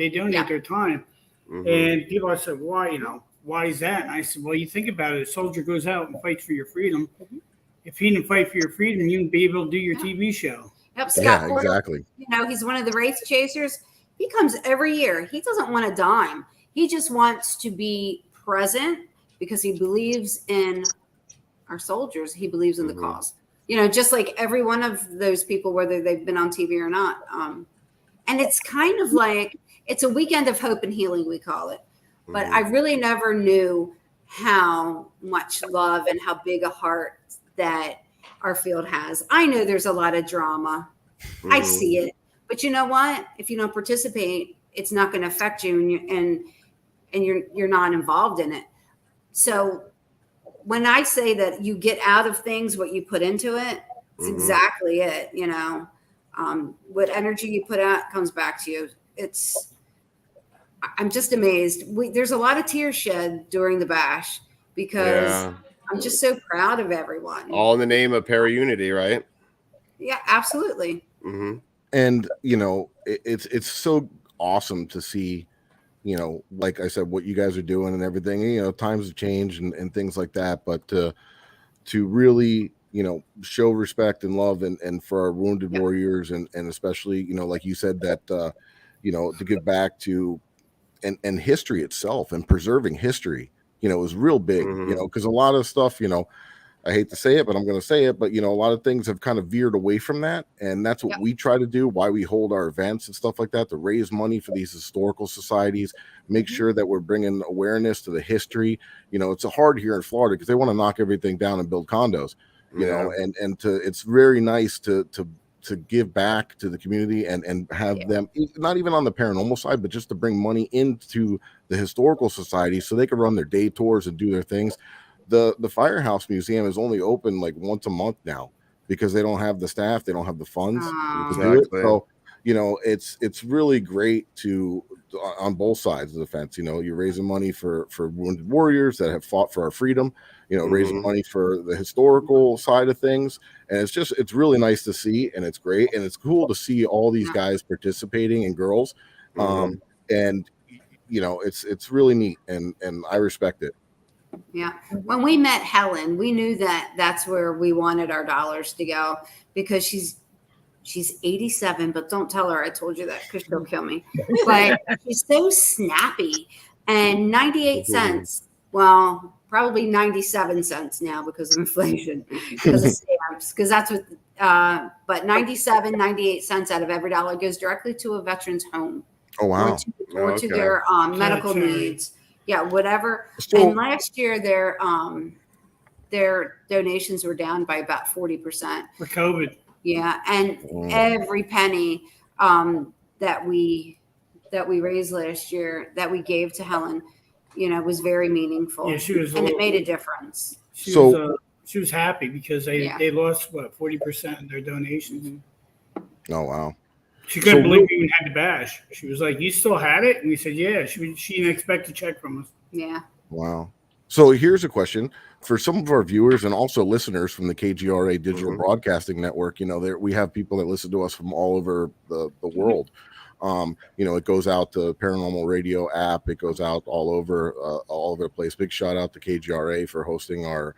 donate their time. And people have said, why, why is that? And I said, well, you think about it. A soldier goes out and fights for your freedom. If he didn't fight for your freedom, you wouldn't be able to do your TV show. Yep, Scott Porter, exactly. He's one of the Wraith Chasers. He comes every year. He doesn't want a dime. He just wants to be present because he believes in our soldiers. He believes in the cause. Just like every one of those people, whether they've been on TV or not. And it's kind of like, it's a weekend of hope and healing, we call it. But I really never knew how much love and how big a heart that our field has. I know there's a lot of drama. Mm-hmm. I see it. But you know what? If you don't participate, it's not going to affect you, and you're not involved in it. So when I say that you get out of things what you put into it, it's exactly it. You know, what energy you put out comes back to you. I'm just amazed. There's a lot of tears shed during the bash because I'm just so proud of everyone. All in the name of para-unity, right? Yeah, absolutely. Mm-hmm. And you know, it's so awesome to see, you know, like I said, what you guys are doing and everything. You know, times have changed and things like that, but to really, you know, show respect and love and for our wounded warriors and especially, you know, like you said, that you know, to give back to and history itself and preserving history, you know, is real big, you know, because a lot of stuff, you know, I hate to say it, but I'm going to say it, but you know, a lot of things have kind of veered away from that. And that's what we try to do, why we hold our events and stuff like that, to raise money for these historical societies, make sure that we're bringing awareness to the history. You know, it's hard here in Florida because they want to knock everything down and build condos, you know, and it's very nice to give back to the community and have them, not even on the paranormal side, but just to bring money into the historical society so they can run their day tours and do their things. The Firehouse Museum is only open like once a month now because they don't have the staff, they don't have the funds to do it. So, you know, it's really great to on both sides of the fence. You know, you're raising money for wounded warriors that have fought for our freedom, you know, raising money for the historical side of things. And it's really nice to see, and it's great. And it's cool to see all these guys participating and girls. And, you know, it's really neat and I respect it. Yeah. When we met Helen, we knew that that's where we wanted our dollars to go because she's 87, but don't tell her I told you that because she'll kill me. But she's so snappy. And 98 cents, well, probably 97 cents now because of inflation, because of stamps, because that's what, but 98 cents out of every dollar goes directly to a veteran's home. Oh, wow. Or to their medical needs. Yeah, whatever. So, and last year, their donations were down by about 40% for COVID. Yeah, and every penny that we raised last year that we gave to Helen, you know, was very meaningful. Yeah, she was, and it made a difference. She was happy because they lost 40% of their donations. Oh wow. She couldn't believe we even had the bash. She was like, "You still had it?" And we said, "Yeah." She didn't expect a check from us. Yeah. Wow. So here's a question for some of our viewers and also listeners from the KGRA Digital Broadcasting Network. You know, we have people that listen to us from all over the world. You know, it goes out to Paranormal Radio app. It goes out all over the place. Big shout out to KGRA for hosting our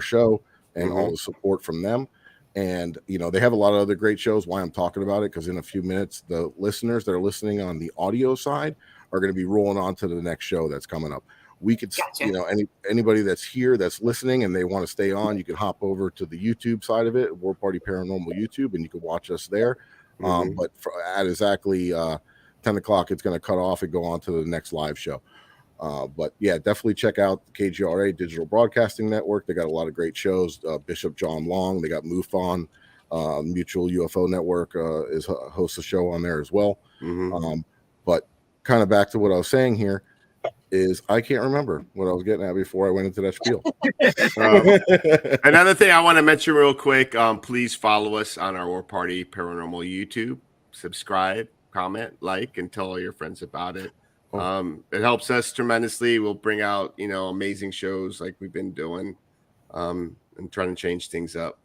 show and all the support from them. And, you know, they have a lot of other great shows. Why I'm talking about it, because in a few minutes, the listeners that are listening on the audio side are going to be rolling on to the next show that's coming up. We could, you know, anybody that's here that's listening and they want to stay on, you can hop over to the YouTube side of it, War Party Paranormal YouTube, and you can watch us there. But at exactly 10 o'clock, it's going to cut off and go on to the next live show. But yeah, definitely check out the KGRA Digital Broadcasting Network. They got a lot of great shows. Bishop John Long, they got MUFON, Mutual UFO Network hosts a show on there as well. But kind of back to what I was saying here is I can't remember what I was getting at before I went into that spiel. Another thing I want to mention real quick, please follow us on our War Party Paranormal YouTube, subscribe, comment, like, and tell all your friends about it. It helps us tremendously. We'll bring out, you know, amazing shows like we've been doing, and trying to change things up.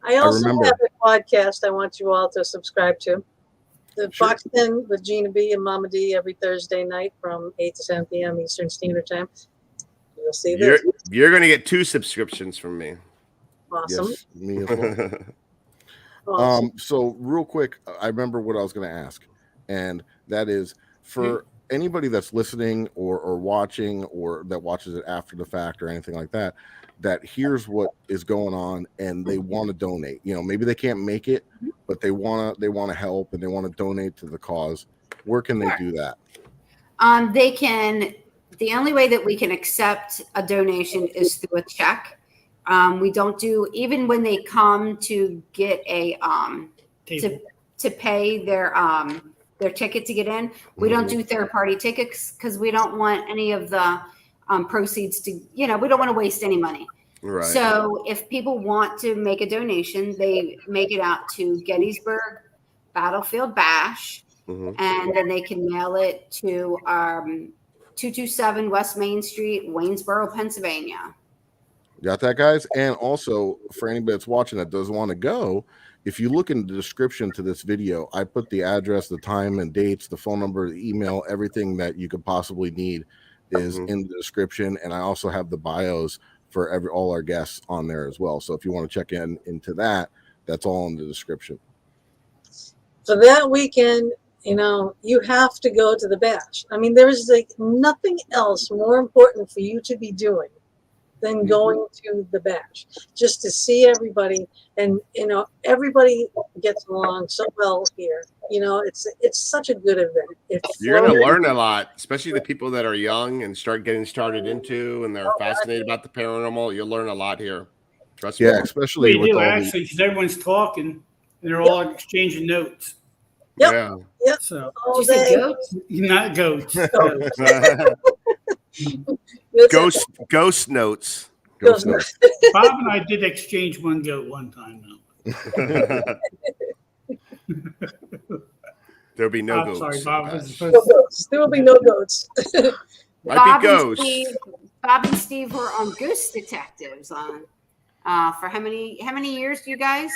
I also have a podcast I want you all to subscribe to. The Fox 10 with Gina B and Mama D every Thursday night from 8 to 7 p.m. Eastern Standard Time. You'll see this. You're going to get 2 subscriptions from me. Awesome. Yes, me as well. So real quick, I remember what I was going to ask. And that is for anybody that's listening or watching or that watches it after the fact or anything like that, that hears what is going on and they want to donate. You know, maybe they can't make it, but they want to help and they want to donate to the cause. Where can they do that? They can. The only way that we can accept a donation is through a check. We don't do, even when they come to get a to pay their ticket to get in, we don't do third party tickets because we don't want any of the proceeds to, we don't want to waste any money. Right. So if people want to make a donation, they make it out to Gettysburg Battlefield Bash, and then they can mail it to 227 West Main Street, Waynesboro, Pennsylvania. Got that, guys? And also, for anybody that's watching that doesn't want to go, if you look in the description to this video, I put the address, the time and dates, the phone number, the email, everything that you could possibly need is in the description. And I also have the bios for all our guests on there as well. So if you want to check into that, that's all in the description. For that weekend, you have to go to the bash. I mean, there is like nothing else more important for you to be doing than going to the bash, just to see everybody. And everybody gets along so well here. It's such a good event. You're going to learn a lot, especially the people that are young and start getting started into, and they're fascinated about the paranormal. You'll learn a lot here. Trust me. Yeah, especially with actually, because everyone's talking and they're all exchanging notes. Yep. Yeah. Yep. So, Did you say goats? Not goats. Ghost notes. Ghost notes. Bob and I did exchange one goat one time, though. There'll be no goats. Sorry, Bob. No goats. There will be no goats. Might be ghosts. Bob and Steve were on Ghost Detectives on for how many years, you guys?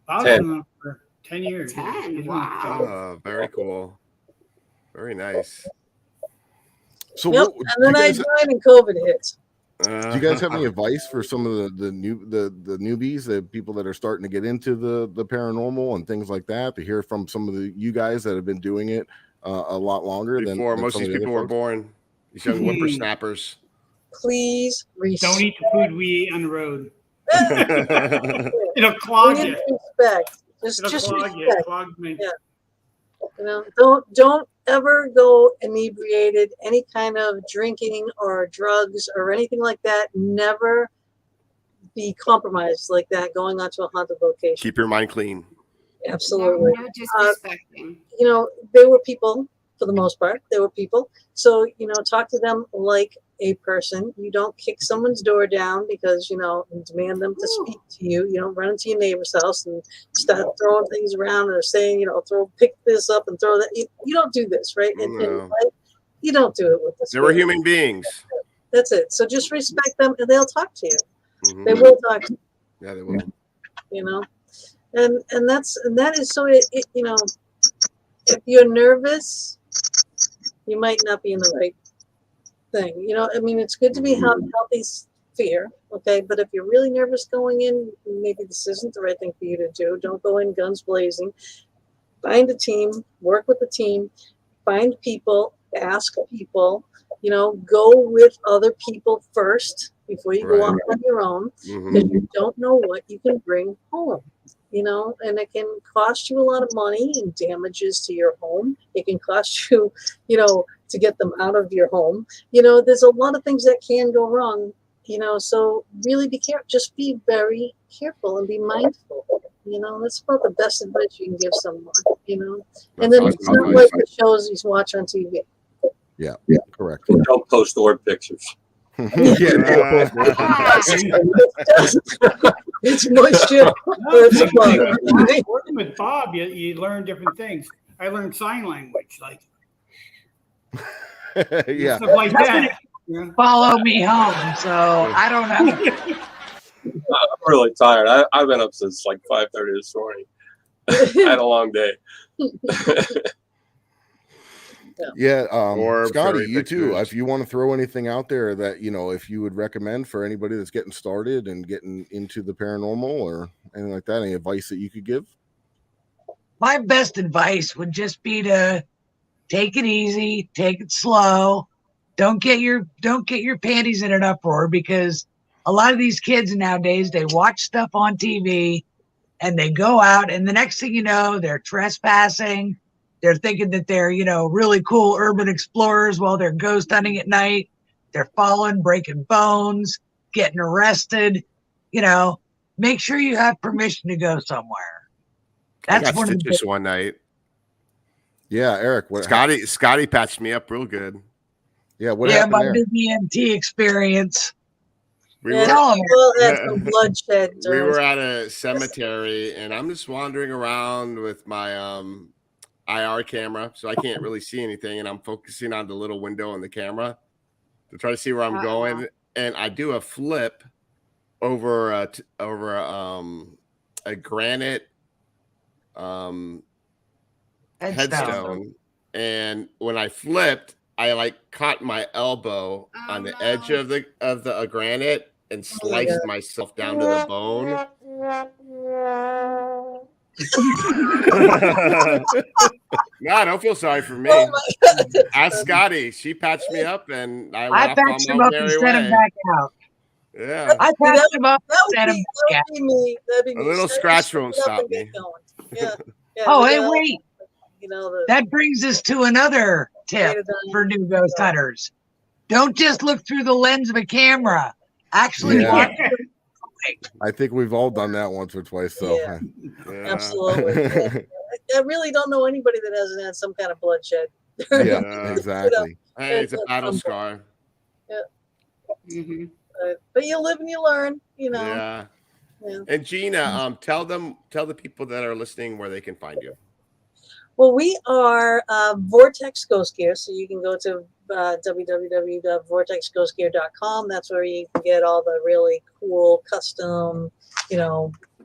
Bob's been on for 10 years. 10. Wow. Oh, very cool. Very nice. So Yep. And then I joined and COVID hits. Do you guys have any advice for some of the newbies, the people that are starting to get into the paranormal and things like that, to hear from some of you guys that have been doing it a lot longer than most of these people were born, these young whippersnappers? Please don't eat the food we eat on the road. It'll clog you. Respect. Just clog respect. you. Clog me. Yeah. Don't ever go inebriated, any kind of drinking or drugs or anything like that. Never be compromised like that going onto a haunted location. Keep your mind clean. Absolutely. No disrespecting. They were people for the most part. They were people. So, talk to them like a person. You don't kick someone's door down because, you demand them to speak to you. You don't run into your neighbor's house and start throwing things around or saying, pick this up and throw that. You don't do this, right? No. You don't do it with this. They were human beings. That's it. So just respect them and they'll talk to you. They will talk to you. Yeah, they will. And that is so if you're nervous, you might not be in the right thing. It's good to be healthy fear, okay? But if you're really nervous going in, maybe this isn't the right thing for you to do. Don't go in guns blazing. Find a team, work with the team, find people, ask people, go with other people first before you go off on your own, because you don't know what you can bring home. And it can cost you a lot of money and damages to your home. It can cost you, to get them out of your home. There's a lot of things that can go wrong, so really be careful. Just be very careful and be mindful. That's about the best advice you can give someone, And then it's not like the shows you watch on TV. Yeah, correct. Don't post orb pictures. It's moisture. Working with Bob, you learn different things. I learned sign language, like stuff like that. Follow me home. So I don't know. I'm really tired. I've been up since like 5:30 this morning. I had a long day. Yeah, Scottie, you too. If you want to throw anything out there that if you would recommend for anybody that's getting started and getting into the paranormal or anything like that, any advice that you could give? My best advice would just be to take it easy, take it slow. Don't get your panties in an uproar, because a lot of these kids nowadays, they watch stuff on TV and they go out, and the next thing you know, they're trespassing. They're thinking that they're, really cool urban explorers while they're ghost hunting at night. They're falling, breaking bones, getting arrested. make sure you have permission to go somewhere. That's I got stitches one night. Yeah, Eric. Scottie patched me up real good. Yeah, what happened my there? big EMT experience. We were had some bloodshed. We were at a cemetery, and I'm just wandering around with my IR camera, so I can't really see anything, and I'm focusing on the little window on the camera to try to see where I'm going. And I do a flip over a granite headstone, and when I flipped, I caught my elbow on the edge of the granite and sliced myself down to the bone. No, don't feel sorry for me. Ask Scottie. She patched me up, and I patched him up and sent him back out. Yeah, I patched him up and sent him back out. A little scratch won't stop me. Yeah. Oh, hey, wait. That brings us to another tip for new ghost hunters. Don't just look through the lens of a camera. Actually watch. I think we've all done that once or twice. So absolutely. I really don't know anybody that hasn't had some kind of bloodshed. Yeah, exactly. Hey, it's a battle scar. Yeah. Mm-hmm. But you live and you learn. Yeah. And Gina, tell the people that are listening where they can find you. Well, we are Vortex Ghost Gear, so you can go to www.vortexghostgear.com. That's where you can get all the really cool custom,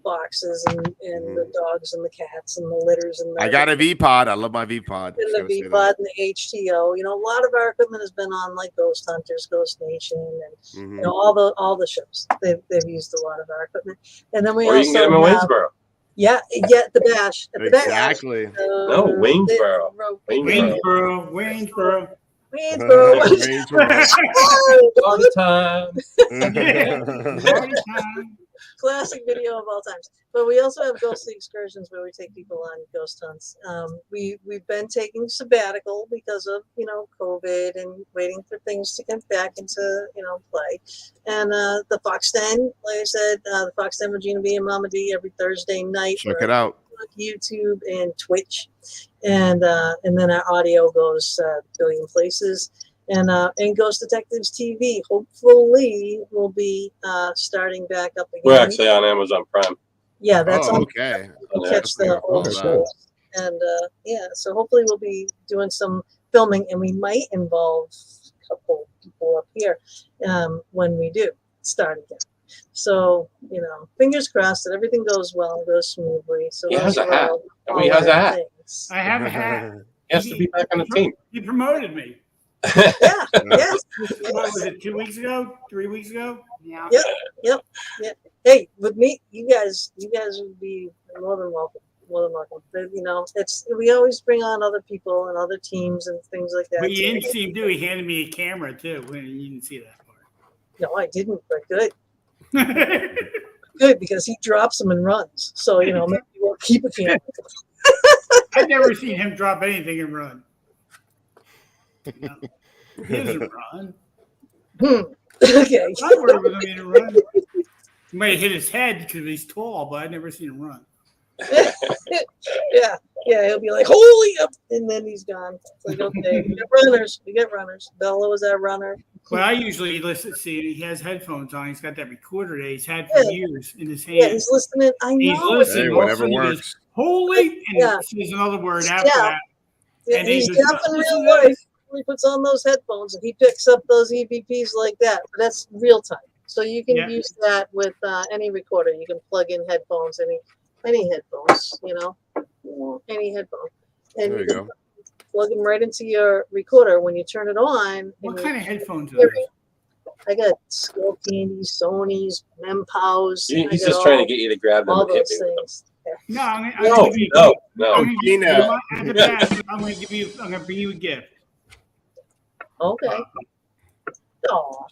boxes and the dogs and the cats and the litters and I got a V-Pod. I love my V-Pod. And the V-Pod and the HTO. A lot of our equipment has been on like Ghost Hunters, Ghost Nation, and all the shows. They've used a lot of our equipment. And then we also you can get them in Waynesboro. Yeah, the Bash. At the exactly. Bash. No, Waynesboro. Waynesboro. All the time. Classic video of all times. But we also have ghostly excursions where we take people on ghost hunts. We've been taking sabbatical because of COVID and waiting for things to get back into play. And the Fox Den, like I said, the Fox Den with Gina B and Mama D every Thursday night. Check it out. YouTube and Twitch, and then our audio goes a billion places. And Ghost Detectives TV hopefully will be starting back up again. We're actually on Amazon Prime. Yeah, that's okay. Catch the old shows. And so hopefully we'll be doing some filming, and we might involve a couple people up here when we do start again. So, fingers crossed that everything goes well, goes smoothly. So he has a hat. He has a hat. I have a hat. He has to be back on the team. He promoted me. Yeah. Yes. What was it, 2 weeks ago? 3 weeks ago? Yeah. Yep. Hey, with me, you guys would be more than welcome. But, we always bring on other people and other teams and things like that. But you didn't see him do. He handed me a camera too. You didn't see that part. No, I didn't. But good. Good, because he drops them and runs. So maybe we'll keep a camera. I've never seen him drop anything and run. No. He doesn't run. Okay. I worried with him to run. He might have hit his head because he's tall, but I've never seen him run. Yeah, he'll be like, holy up, and then he's gone. It's like, okay, we get runners. Bella was our runner. Well, I usually see he has headphones on. He's got that recorder that he's had for years in his hand. Yeah, he's listening. I know. He's listening. Hey, whatever works. Goes, holy, and he says another word after that. Yeah, and he's deaf in real life. He puts on those headphones and he picks up those EVPs like that. But that's real time. So you can use that with any recorder. You can plug in headphones, any headphones, any headphone. And there you go. Plug them right into your recorder when you turn it on. What kind of headphones are those? I got Skull Candies, Sony's, Mempows. He's just trying to get you to grab them. All those things. No, I'm Gina. I'm gonna bring you a gift. Okay.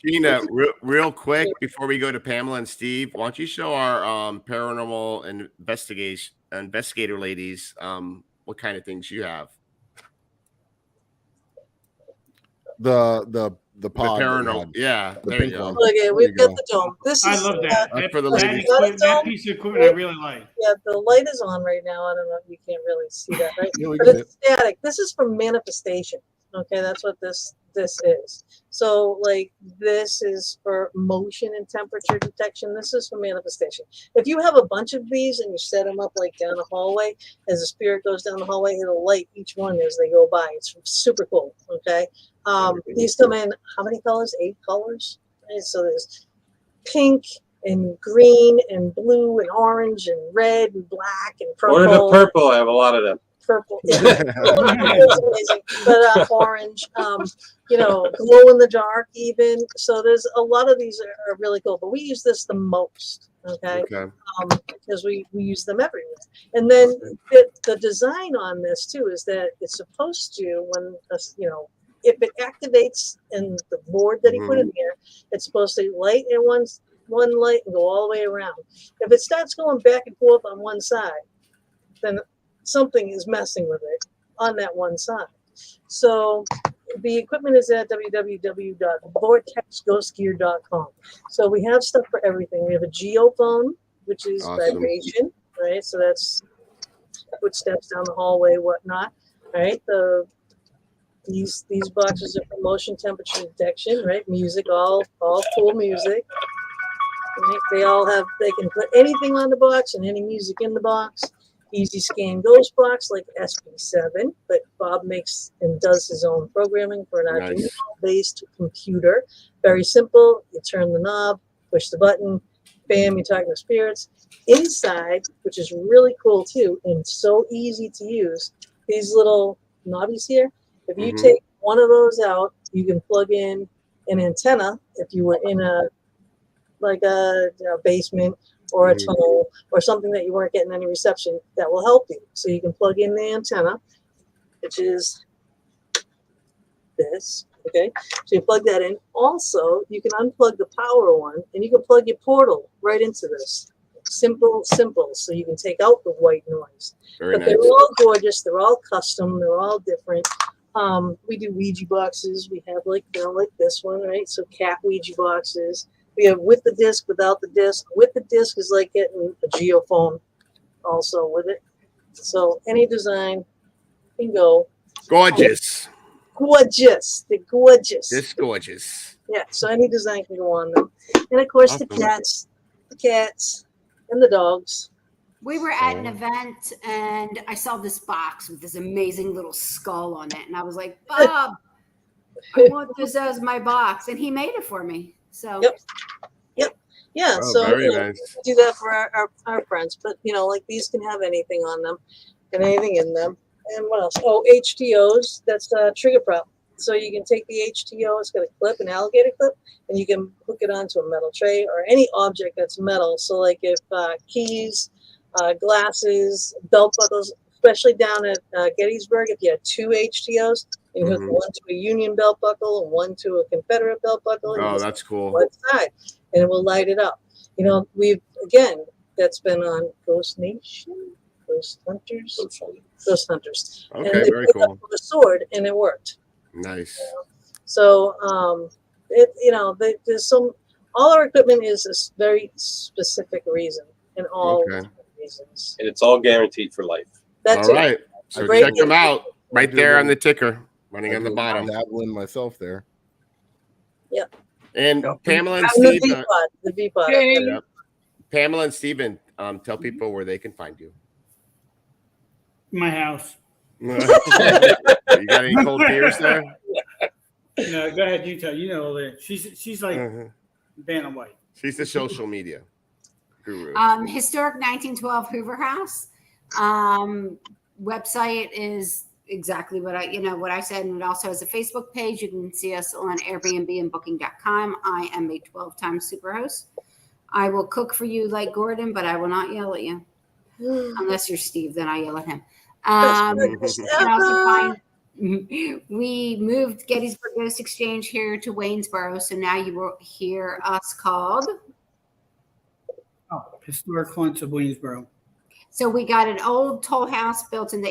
Gina, real quick before we go to Pamela and Steve, why don't you show our paranormal and investigator ladies what kind of things you have? The the pod. that we paranormal. had. Yeah, The there pink you go. one. Okay, There we've you got go. the dome. This I is love that. That's for the That, ladies. that piece of equipment I really like. yeah, the light is on right now. I don't know if you can't really see that, right? Yeah, we But can see it's static. This is for manifestation. Okay, that's what this is. So like this is for motion and temperature detection. This is for manifestation. If you have a bunch of these and you set them up like down the hallway, as the spirit goes down the hallway, it'll light each one as they go by. It's super cool. Okay. These come in how many colors? 8 colors. Right? So there's pink and green and blue and orange and red and black and purple. Or the purple. I have a lot of them. Purple, yeah. That's amazing. But orange, glow in the dark, even. So there's a lot of these are really cool. But we use this the most, okay? Because we use them everywhere. And then the design on this too is that it's supposed to if it activates in the board that he put in here, it's supposed to light in one light and go all the way around. If it starts going back and forth on one side, then something is messing with it on that one side. So the equipment is at www.vortexghostgear.com. So we have stuff for everything. We have a geophone, which is vibration, right? So that's footsteps down the hallway, whatnot, right? These boxes are for motion temperature detection, right? Music, all cool music. Right? They can put anything on the box and any music in the box. Easy scan ghost box like SP7, but Bob makes and does his own programming for an Arduino based computer. Very simple. You turn the knob, push the button, bam, you're talking to spirits. Inside, which is really cool too, and so easy to use, these little knobbies here. If you take one of those out, you can plug in an antenna if you were in a basement or a tunnel or something that you weren't getting any reception. That will help you. So you can plug in the antenna, which is this. Okay, so you plug that in. Also, you can unplug the power one and you can plug your portal right into this. Simple. So you can take out the white noise. They're all gorgeous. They're all custom. They're all different. We do Ouija boxes. We have like this one, right? So cat Ouija boxes. We have with the disc, without the disc. With the disc is like getting a geophone also with it. So any design can go. Gorgeous. They're gorgeous. Just gorgeous. Yeah, so any design can go on them. And of course the cats, and the dogs. We were at an event and I saw this box with this amazing little skull on it. And I was like, Bob, I want this as my box. And he made it for me. So Yep. Yeah. Oh, so very nice. do that for our friends. But like these can have anything on them and anything in them. And what else? Oh, HTOs. That's trigger prop. So you can take the HTO, it's got a clip, an alligator clip, and you can hook it onto a metal tray or any object that's metal. So like if keys, glasses, belt buckles, especially down at Gettysburg, if you had 2 HTOs, you hook one to a Union belt buckle and one to a Confederate belt buckle. Oh, that's cool. One side, and it will light it up. That's been on Ghost Nation, Ghost Hunters. Okay, and they very put it cool. up with a sword, and it worked. Nice. So, there's all our equipment is a very specific reason, and all reasons. And it's all guaranteed for life. That's all right. So Great. check them out right there on the ticker, running on the bottom. Dabbling myself there. Yeah. And Pamela and The Steve. V-Pod. Yeah. Pamela and Steven, tell people where they can find you. My house. You got any cold beers there? No, go ahead. You tell. You know all that. She's like Vanna White. She's the social media guru. Historic 1912 Hoover House. Website is exactly what I said, and it also has a Facebook page. You can see us on Airbnb and Booking.com. I am a 12-time superhost. I will cook for you like Gordon, but I will not yell at you unless you're Steve. Then I yell at him. We moved Gettysburg Ghost Exchange here to Waynesboro, so now you will hear us called Historic Haunts of Williamsboro. So we got an old toll house built in the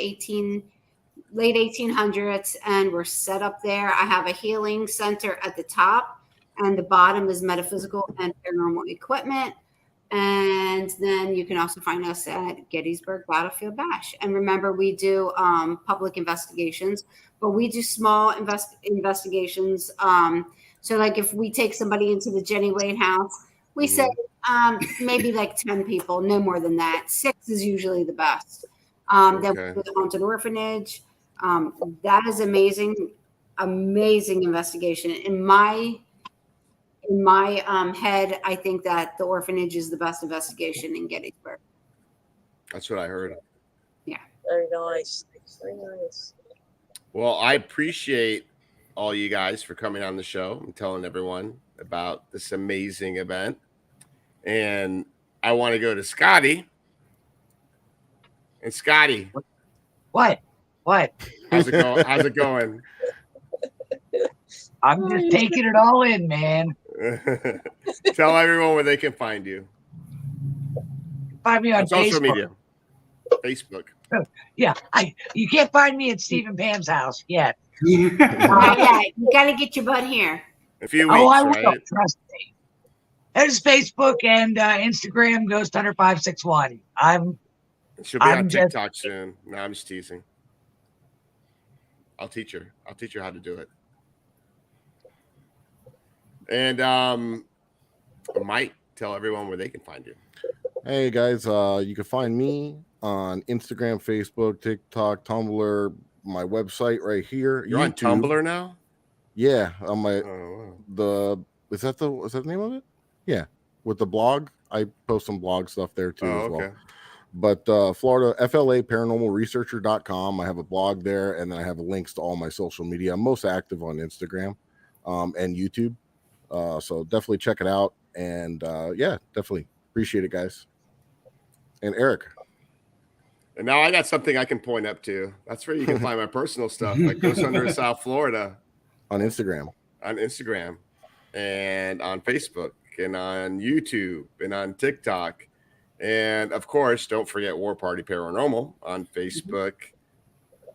late 1800s, and we're set up there. I have a healing center at the top, and the bottom is metaphysical and paranormal equipment. And then you can also find us at Gettysburg Battlefield Bash. And remember, we do public investigations, but we do small investigations. So like if we take somebody into the Jenny Wade house, we say maybe like 10 people, no more than that. 6 is usually the best. Then we do the haunted orphanage. That is amazing investigation. In my head, I think that the orphanage is the best investigation in Gettysburg. That's what I heard. Yeah. Very nice. Very nice. Well, I appreciate all you guys for coming on the show and telling everyone about this amazing event. And I want to go to Scottie. And Scottie. What? How's it going? I'm just taking it all in, man. Tell everyone where they can find you. Find me on social Facebook. media. Facebook. Yeah, you can't find me at Steve and Pam's house yet. Yeah, you got to get your butt here. A few weeks, I will. right? Trust me. There's Facebook and Instagram, Ghost Hunter 561. She'll be on TikTok soon. No, I'm just teasing. I'll teach her how to do it. And Mike, tell everyone where they can find you. Hey guys, you can find me on Instagram, Facebook, TikTok, Tumblr, my website right here. You're YouTube. on Tumblr now? Yeah, on my is that the name of it? Yeah, with the blog, I post some blog stuff there too as well. But Florida, FLA-paranormalresearcher.com. I have a blog there, and then I have links to all my social media. I'm most active on Instagram and YouTube. So definitely check it out. And yeah, definitely appreciate it, guys. And Eric. And now I got something I can point up to. That's where you can find my personal stuff, like Ghost Hunter in South Florida. On Instagram. And on Facebook and on YouTube and on TikTok. And of course, don't forget War Party Paranormal on Facebook,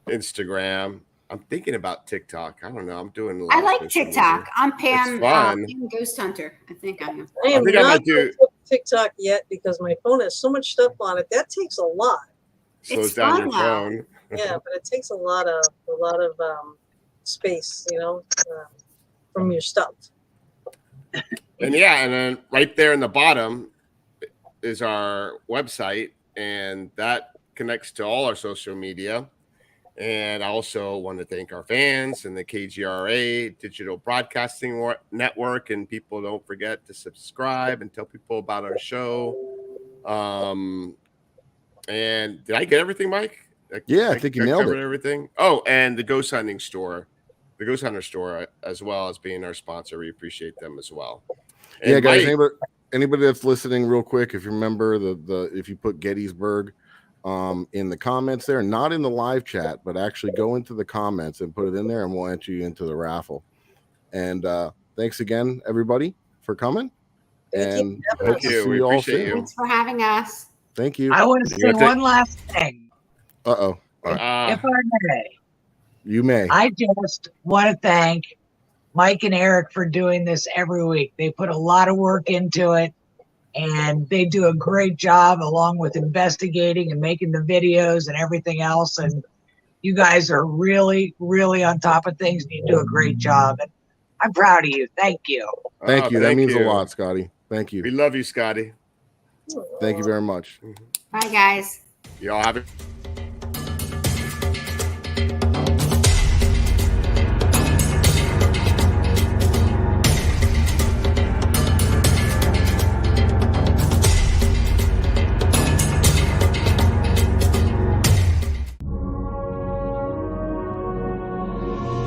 Instagram. I'm thinking about TikTok. I don't know. I'm doing a lot. I like TikTok. Media. I'm Pam, Pam Ghost Hunter. I think I am. I might do TikTok yet because my phone has so much stuff on it. That takes a lot. Slows down your phone. Yeah, but it takes a lot of space, from your stuff. And then right there in the bottom is our website, and that connects to all our social media. And I also want to thank our fans and the KGRA Digital Broadcasting Network. And people, don't forget to subscribe and tell people about our show. And did I get everything, Mike? Yeah, I think you nailed it. Everything. Oh, and the Ghost Hunting store, the Ghost Hunter store, as well as being our sponsor. We appreciate them as well. And yeah, guys. Anybody that's listening, real quick, if you remember if you put Gettysburg in the comments there, not in the live chat, but actually go into the comments and put it in there, and we'll enter you into the raffle. And thanks again, everybody, for coming. Thank you. Thank you. We appreciate you. Thanks for having us. Thank you. I want to say one last thing. If I may. You may. I just want to thank Mike and Eric for doing this every week. They put a lot of work into it, and they do a great job along with investigating and making the videos and everything else. And you guys are really, really on top of things, and you do a great job. And I'm proud of you. Thank you. Thank you. That means a lot, Scottie. Thank you. We love you, Scottie. Thank you very much. Bye, guys. Y'all have it.